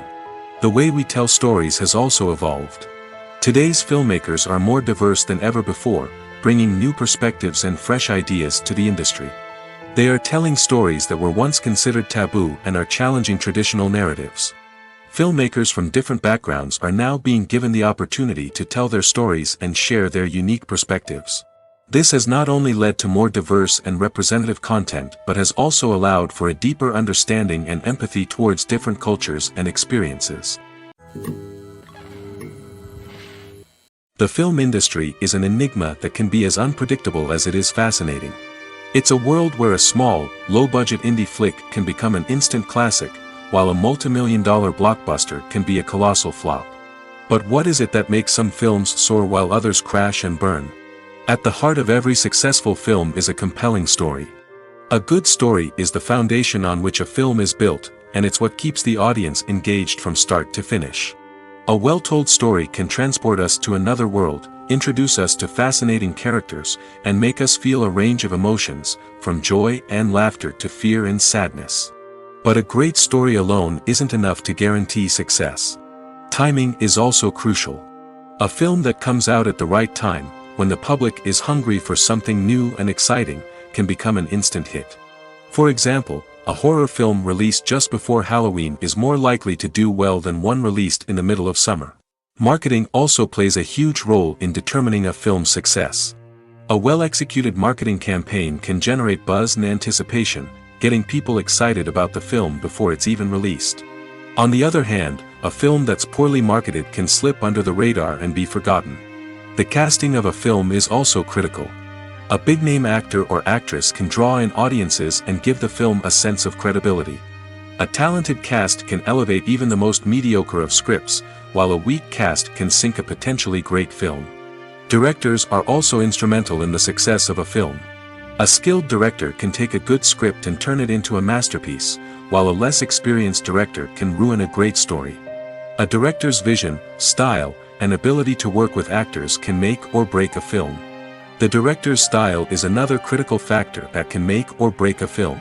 The way we tell stories has also evolved. Today's filmmakers are more diverse than ever before, bringing new perspectives and fresh ideas to the industry. They are telling stories that were once considered taboo and are challenging traditional narratives. Filmmakers from different backgrounds are now being given the opportunity to tell their stories and share their unique perspectives. This has not only led to more diverse and representative content but has also allowed for a deeper understanding and empathy towards different cultures and experiences. The film industry is an enigma that can be as unpredictable as it is fascinating. It's a world where a small, low-budget indie flick can become an instant classic, while a multi-million-dollar blockbuster can be a colossal flop. But what is it that makes some films soar while others crash and burn? At the heart of every successful film is a compelling story. A good story is the foundation on which a film is built, and it's what keeps the audience engaged from start to finish. A well-told story can transport us to another world, introduce us to fascinating characters, and make us feel a range of emotions, from joy and laughter to fear and sadness. But a great story alone isn't enough to guarantee success. Timing is also crucial. A film that comes out at the right time, when the public is hungry for something new and exciting, can become an instant hit. For example, a horror film released just before Halloween is more likely to do well than one released in the middle of summer. Marketing also plays a huge role in determining a film's success. A well-executed marketing campaign can generate buzz and anticipation, getting people excited about the film before it's even released. On the other hand, a film that's poorly marketed can slip under the radar and be forgotten. The casting of a film is also critical. A big-name actor or actress can draw in audiences and give the film a sense of credibility. A talented cast can elevate even the most mediocre of scripts, while a weak cast can sink a potentially great film. Directors are also instrumental in the success of a film. A skilled director can take a good script and turn it into a masterpiece, while a less experienced director can ruin a great story. A director's vision, style, and ability to work with actors can make or break a film. The director's style is another critical factor that can make or break a film.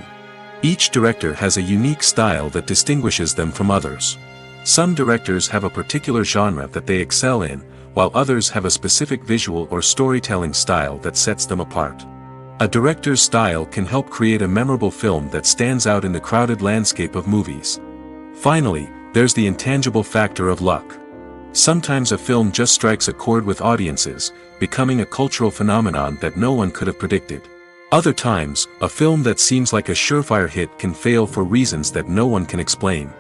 Each director has a unique style that distinguishes them from others. Some directors have a particular genre that they excel in, while others have a specific visual or storytelling style that sets them apart. A director's style can help create a memorable film that stands out in the crowded landscape of movies. Finally, there's the intangible factor of luck. Sometimes a film just strikes a chord with audiences, becoming a cultural phenomenon that no one could have predicted. Other times, a film that seems like a surefire hit can fail for reasons that no one can explain.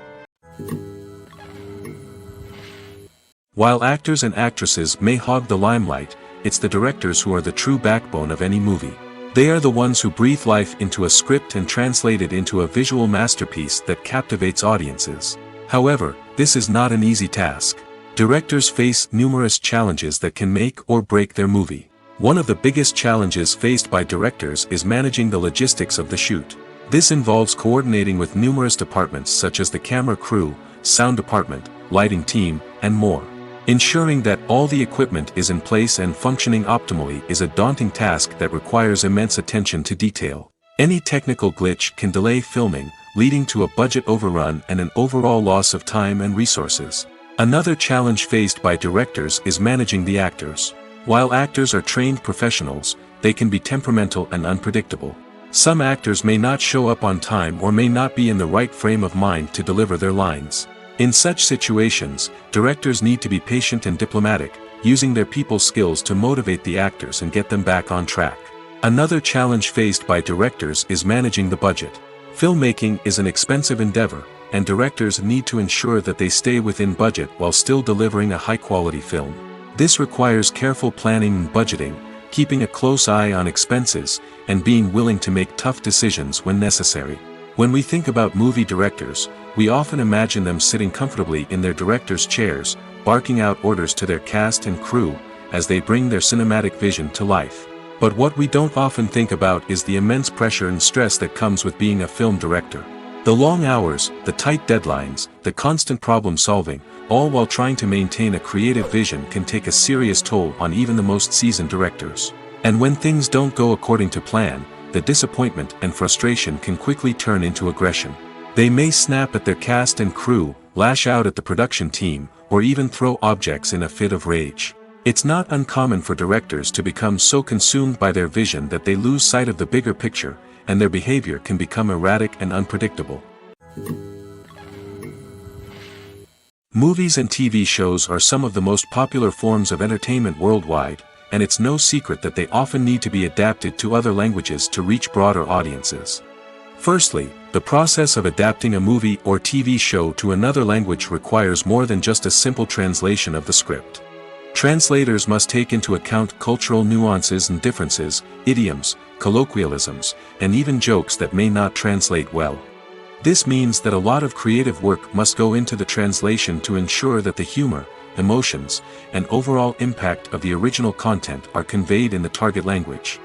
While actors and actresses may hog the limelight, it's the directors who are the true backbone of any movie. They are the ones who breathe life into a script and translate it into a visual masterpiece that captivates audiences. However, this is not an easy task. Directors face numerous challenges that can make or break their movie. One of the biggest challenges faced by directors is managing the logistics of the shoot. This involves coordinating with numerous departments such as the camera crew, sound department, lighting team, and more. Ensuring that all the equipment is in place and functioning optimally is a daunting task that requires immense attention to detail. Any technical glitch can delay filming, leading to a budget overrun and an overall loss of time and resources. Another challenge faced by directors is managing the actors. While actors are trained professionals, they can be temperamental and unpredictable. Some actors may not show up on time or may not be in the right frame of mind to deliver their lines. In such situations, directors need to be patient and diplomatic, using their people skills to motivate the actors and get them back on track. Another challenge faced by directors is managing the budget. Filmmaking is an expensive endeavor, and directors need to ensure that they stay within budget while still delivering a high-quality film. This requires careful planning and budgeting, keeping a close eye on expenses, and being willing to make tough decisions when necessary. When we think about movie directors, we often imagine them sitting comfortably in their director's chairs, barking out orders to their cast and crew, as they bring their cinematic vision to life. But what we don't often think about is the immense pressure and stress that comes with being a film director. The long hours, the tight deadlines, the constant problem solving, all while trying to maintain a creative vision can take a serious toll on even the most seasoned directors. And when things don't go according to plan, the disappointment and frustration can quickly turn into aggression. They may snap at their cast and crew, lash out at the production team, or even throw objects in a fit of rage. It's not uncommon for directors to become so consumed by their vision that they lose sight of the bigger picture, and their behavior can become erratic and unpredictable. Movies and TV shows are some of the most popular forms of entertainment worldwide, and it's no secret that they often need to be adapted to other languages to reach broader audiences. Firstly, the process of adapting a movie or TV show to another language requires more than just a simple translation of the script. Translators must take into account cultural nuances and differences, idioms, colloquialisms, and even jokes that may not translate well. This means that a lot of creative work must go into the translation to ensure that the humor, emotions, and overall impact of the original content are conveyed in the target language.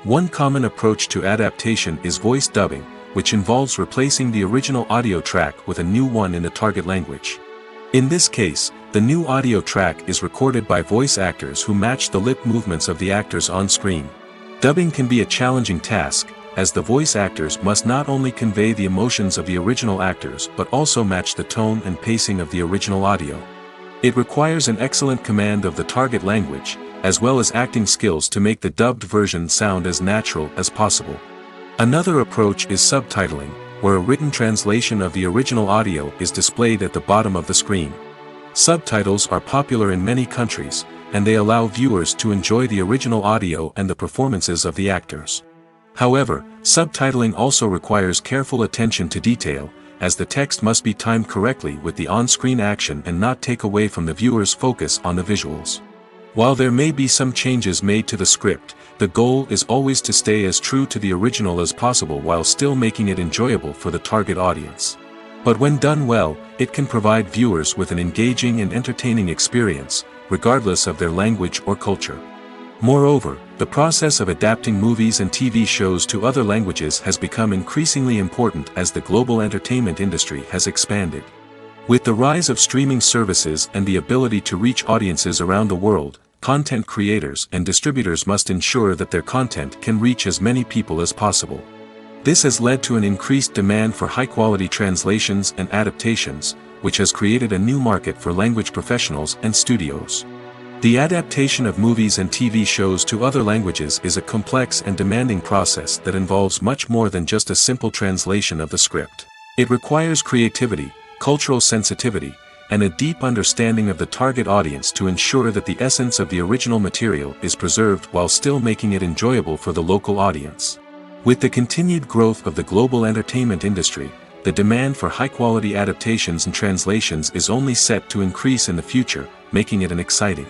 One common approach to adaptation is voice dubbing, which involves replacing the original audio track with a new one in the target language. In this case, the new audio track is recorded by voice actors who match the lip movements of the actors on screen. Dubbing can be a challenging task, as the voice actors must not only convey the emotions of the original actors but also match the tone and pacing of the original audio. It requires an excellent command of the target language, as well as acting skills to make the dubbed version sound as natural as possible. Another approach is subtitling, where a written translation of the original audio is displayed at the bottom of the screen. Subtitles are popular in many countries, and they allow viewers to enjoy the original audio and the performances of the actors. However, subtitling also requires careful attention to detail, as the text must be timed correctly with the on-screen action and not take away from the viewer's focus on the visuals. While there may be some changes made to the script, the goal is always to stay as true to the original as possible while still making it enjoyable for the target audience. But when done well, it can provide viewers with an engaging and entertaining experience, regardless of their language or culture. Moreover, the process of adapting movies and TV shows to other languages has become increasingly important as the global entertainment industry has expanded. With the rise of streaming services and the ability to reach audiences around the world, content creators and distributors must ensure that their content can reach as many people as possible. This has led to an increased demand for high-quality translations and adaptations, which has created a new market for language professionals and studios. The adaptation of movies and TV shows to other languages is a complex and demanding process that involves much more than just a simple translation of the script. It requires creativity, cultural sensitivity, and a deep understanding of the target audience to ensure that the essence of the original material is preserved while still making it enjoyable for the local audience. With the continued growth of the global entertainment industry, the demand for high-quality adaptations and translations is only set to increase in the future, making it an exciting.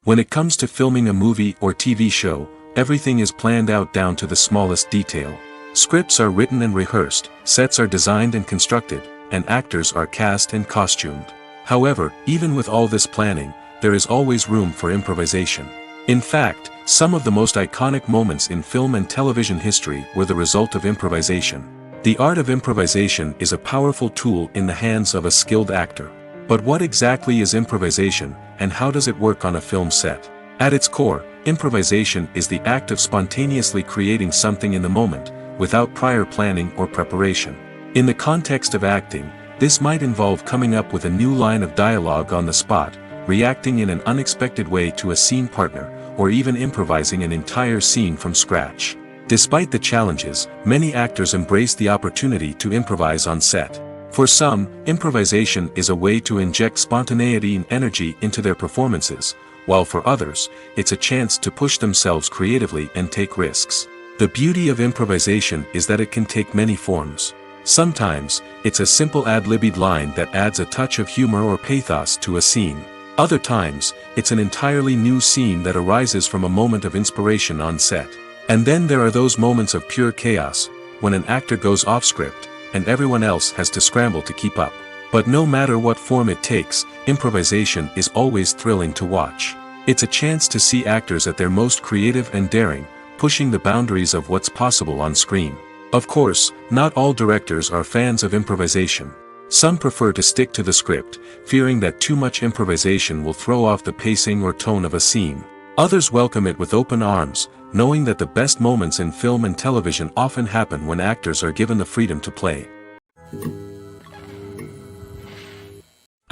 When it comes to filming a movie or TV show, everything is planned out down to the smallest detail. Scripts are written and rehearsed, sets are designed and constructed, and actors are cast and costumed. However, even with all this planning, there is always room for improvisation. In fact, some of the most iconic moments in film and television history were the result of improvisation. The art of improvisation is a powerful tool in the hands of a skilled actor. But what exactly is improvisation, and how does it work on a film set? At its core, improvisation is the act of spontaneously creating something in the moment, without prior planning or preparation. In the context of acting, this might involve coming up with a new line of dialogue on the spot, reacting in an unexpected way to a scene partner, or even improvising an entire scene from scratch. Despite the challenges, many actors embrace the opportunity to improvise on set. For some, improvisation is a way to inject spontaneity and energy into their performances, while for others, it's a chance to push themselves creatively and take risks. The beauty of improvisation is that it can take many forms. Sometimes, it's a simple ad-libbed line that adds a touch of humor or pathos to a scene. Other times, it's an entirely new scene that arises from a moment of inspiration on set. And then there are those moments of pure chaos, when an actor goes off script, and everyone else has to scramble to keep up. But no matter what form it takes, improvisation is always thrilling to watch. It's a chance to see actors at their most creative and daring, pushing the boundaries of what's possible on screen. Of course, not all directors are fans of improvisation. Some prefer to stick to the script, fearing that too much improvisation will throw off the pacing or tone of a scene. Others welcome it with open arms, knowing that the best moments in film and television often happen when actors are given the freedom to play.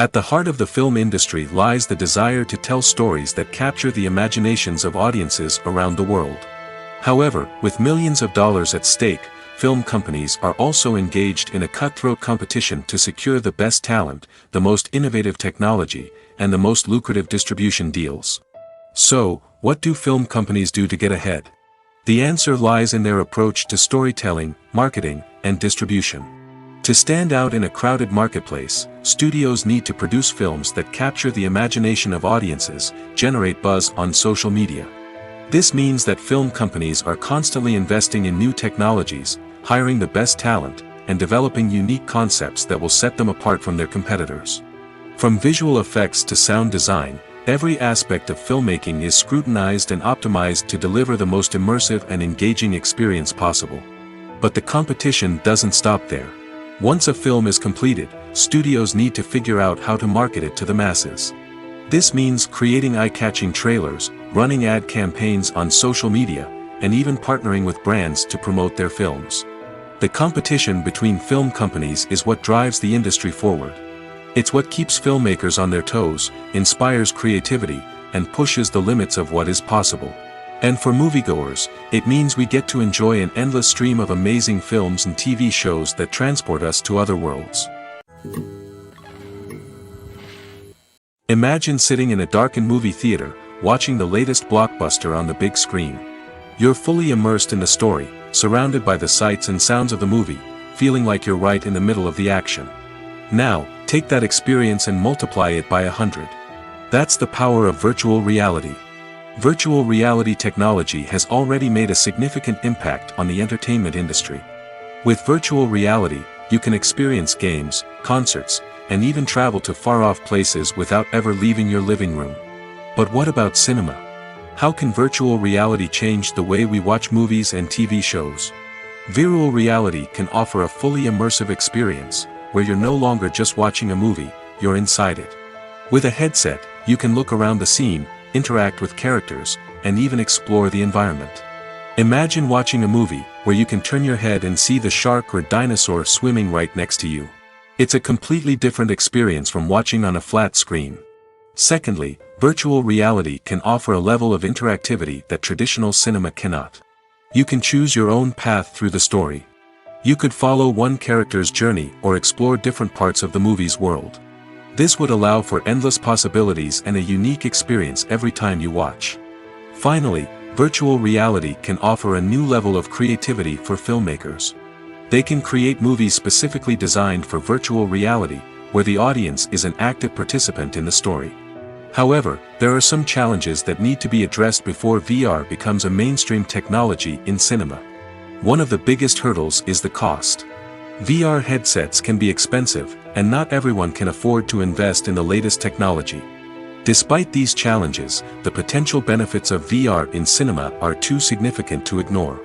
At the heart of the film industry lies the desire to tell stories that capture the imaginations of audiences around the world. However, with millions of dollars at stake, film companies are also engaged in a cutthroat competition to secure the best talent, the most innovative technology, and the most lucrative distribution deals. So, what do film companies do to get ahead? The answer lies in their approach to storytelling, marketing, and distribution. To stand out in a crowded marketplace, studios need to produce films that capture the imagination of audiences, generate buzz on social media. This means that film companies are constantly investing in new technologies, hiring the best talent, and developing unique concepts that will set them apart from their competitors. From visual effects to sound design, every aspect of filmmaking is scrutinized and optimized to deliver the most immersive and engaging experience possible. But the competition doesn't stop there. Once a film is completed, studios need to figure out how to market it to the masses. This means creating eye-catching trailers, running ad campaigns on social media, and even partnering with brands to promote their films. The competition between film companies is what drives the industry forward. It's what keeps filmmakers on their toes, inspires creativity, and pushes the limits of what is possible. And for moviegoers, it means we get to enjoy an endless stream of amazing films and TV shows that transport us to other worlds. Imagine sitting in a darkened movie theater, watching the latest blockbuster on the big screen. You're fully immersed in the story, surrounded by the sights and sounds of the movie, feeling like you're right in the middle of the action. Now, take that experience and multiply it by 100. That's the power of virtual reality. Virtual reality technology has already made a significant impact on the entertainment industry. With virtual reality, you can experience games, concerts, and even travel to far-off places without ever leaving your living room. But what about cinema? How can virtual reality change the way we watch movies and TV shows? Virtual reality can offer a fully immersive experience, where you're no longer just watching a movie, you're inside it. With a headset, you can look around the scene, interact with characters, and even explore the environment. Imagine watching a movie where you can turn your head and see the shark or dinosaur swimming right next to you. It's a completely different experience from watching on a flat screen. Secondly, virtual reality can offer a level of interactivity that traditional cinema cannot. You can choose your own path through the story. You could follow one character's journey or explore different parts of the movie's world. This would allow for endless possibilities and a unique experience every time you watch. Finally, virtual reality can offer a new level of creativity for filmmakers. They can create movies specifically designed for virtual reality, where the audience is an active participant in the story. However, there are some challenges that need to be addressed before VR becomes a mainstream technology in cinema. One of the biggest hurdles is the cost. VR headsets can be expensive, and not everyone can afford to invest in the latest technology. Despite these challenges, the potential benefits of VR in cinema are too significant to ignore.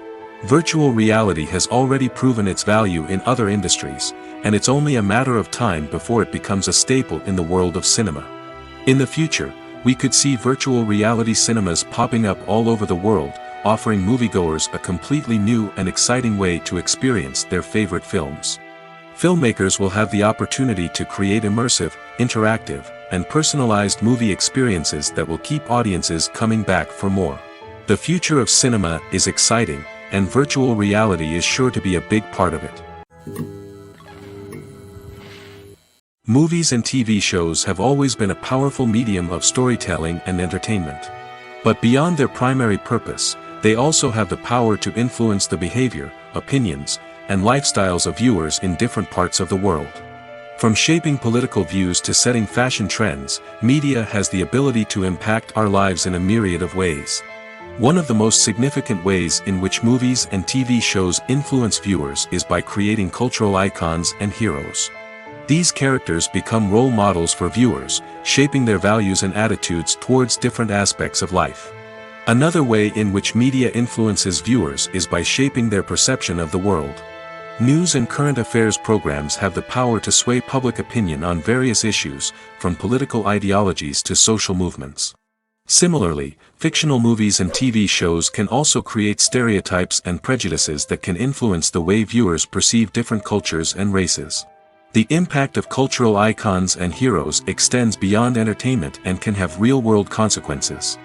Virtual reality has already proven its value in other industries, and it's only a matter of time before it becomes a staple in the world of cinema. In the future, we could see virtual reality cinemas popping up all over the world, offering moviegoers a completely new and exciting way to experience their favorite films. Filmmakers will have the opportunity to create immersive, interactive, and personalized movie experiences that will keep audiences coming back for more. The future of cinema is exciting, and virtual reality is sure to be a big part of it. Movies and TV shows have always been a powerful medium of storytelling and entertainment. But beyond their primary purpose, they also have the power to influence the behavior, opinions, and lifestyles of viewers in different parts of the world. From shaping political views to setting fashion trends, media has the ability to impact our lives in a myriad of ways. One of the most significant ways in which movies and TV shows influence viewers is by creating cultural icons and heroes. These characters become role models for viewers, shaping their values and attitudes towards different aspects of life. Another way in which media influences viewers is by shaping their perception of the world. News and current affairs programs have the power to sway public opinion on various issues, from political ideologies to social movements. Similarly, fictional movies and TV shows can also create stereotypes and prejudices that can influence the way viewers perceive different cultures and races. The impact of cultural icons and heroes extends beyond entertainment and can have real-world consequences.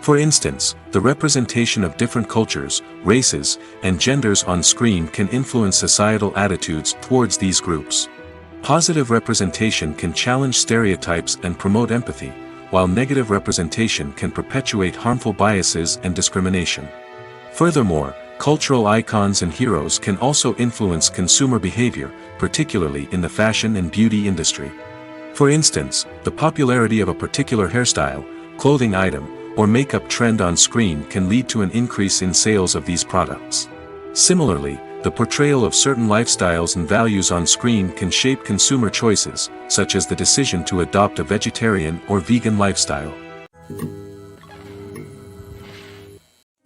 For instance, the representation of different cultures, races, and genders on screen can influence societal attitudes towards these groups. Positive representation can challenge stereotypes and promote empathy, while negative representation can perpetuate harmful biases and discrimination. Furthermore, cultural icons and heroes can also influence consumer behavior, particularly in the fashion and beauty industry. For instance, the popularity of a particular hairstyle, clothing item, or makeup trend on screen can lead to an increase in sales of these products. Similarly, the portrayal of certain lifestyles and values on screen can shape consumer choices, such as the decision to adopt a vegetarian or vegan lifestyle.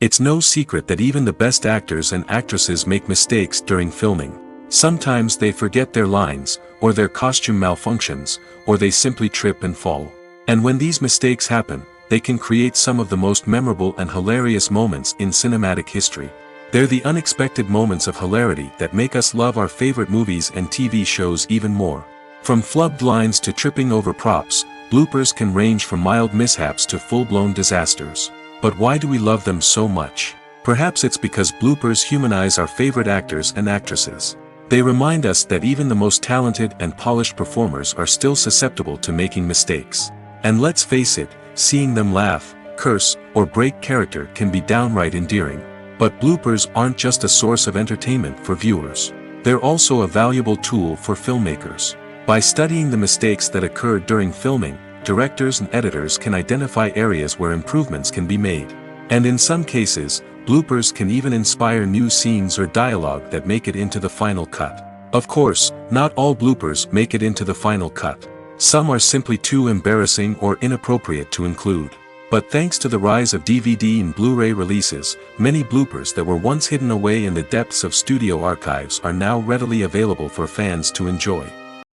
It's no secret that even the best actors and actresses make mistakes during filming. Sometimes they forget their lines, or their costume malfunctions, or they simply trip and fall. And when these mistakes happen, they can create some of the most memorable and hilarious moments in cinematic history. They're the unexpected moments of hilarity that make us love our favorite movies and TV shows even more. From flubbed lines to tripping over props, bloopers can range from mild mishaps to full-blown disasters. But why do we love them so much? Perhaps it's because bloopers humanize our favorite actors and actresses. They remind us that even the most talented and polished performers are still susceptible to making mistakes. And let's face it, seeing them laugh, curse, or break character can be downright endearing. But bloopers aren't just a source of entertainment for viewers. They're also a valuable tool for filmmakers. By studying the mistakes that occurred during filming, directors and editors can identify areas where improvements can be made. And in some cases, bloopers can even inspire new scenes or dialogue that make it into the final cut. Of course, not all bloopers make it into the final cut. Some are simply too embarrassing or inappropriate to include. But thanks to the rise of DVD and Blu-ray releases, many bloopers that were once hidden away in the depths of studio archives are now readily available for fans to enjoy.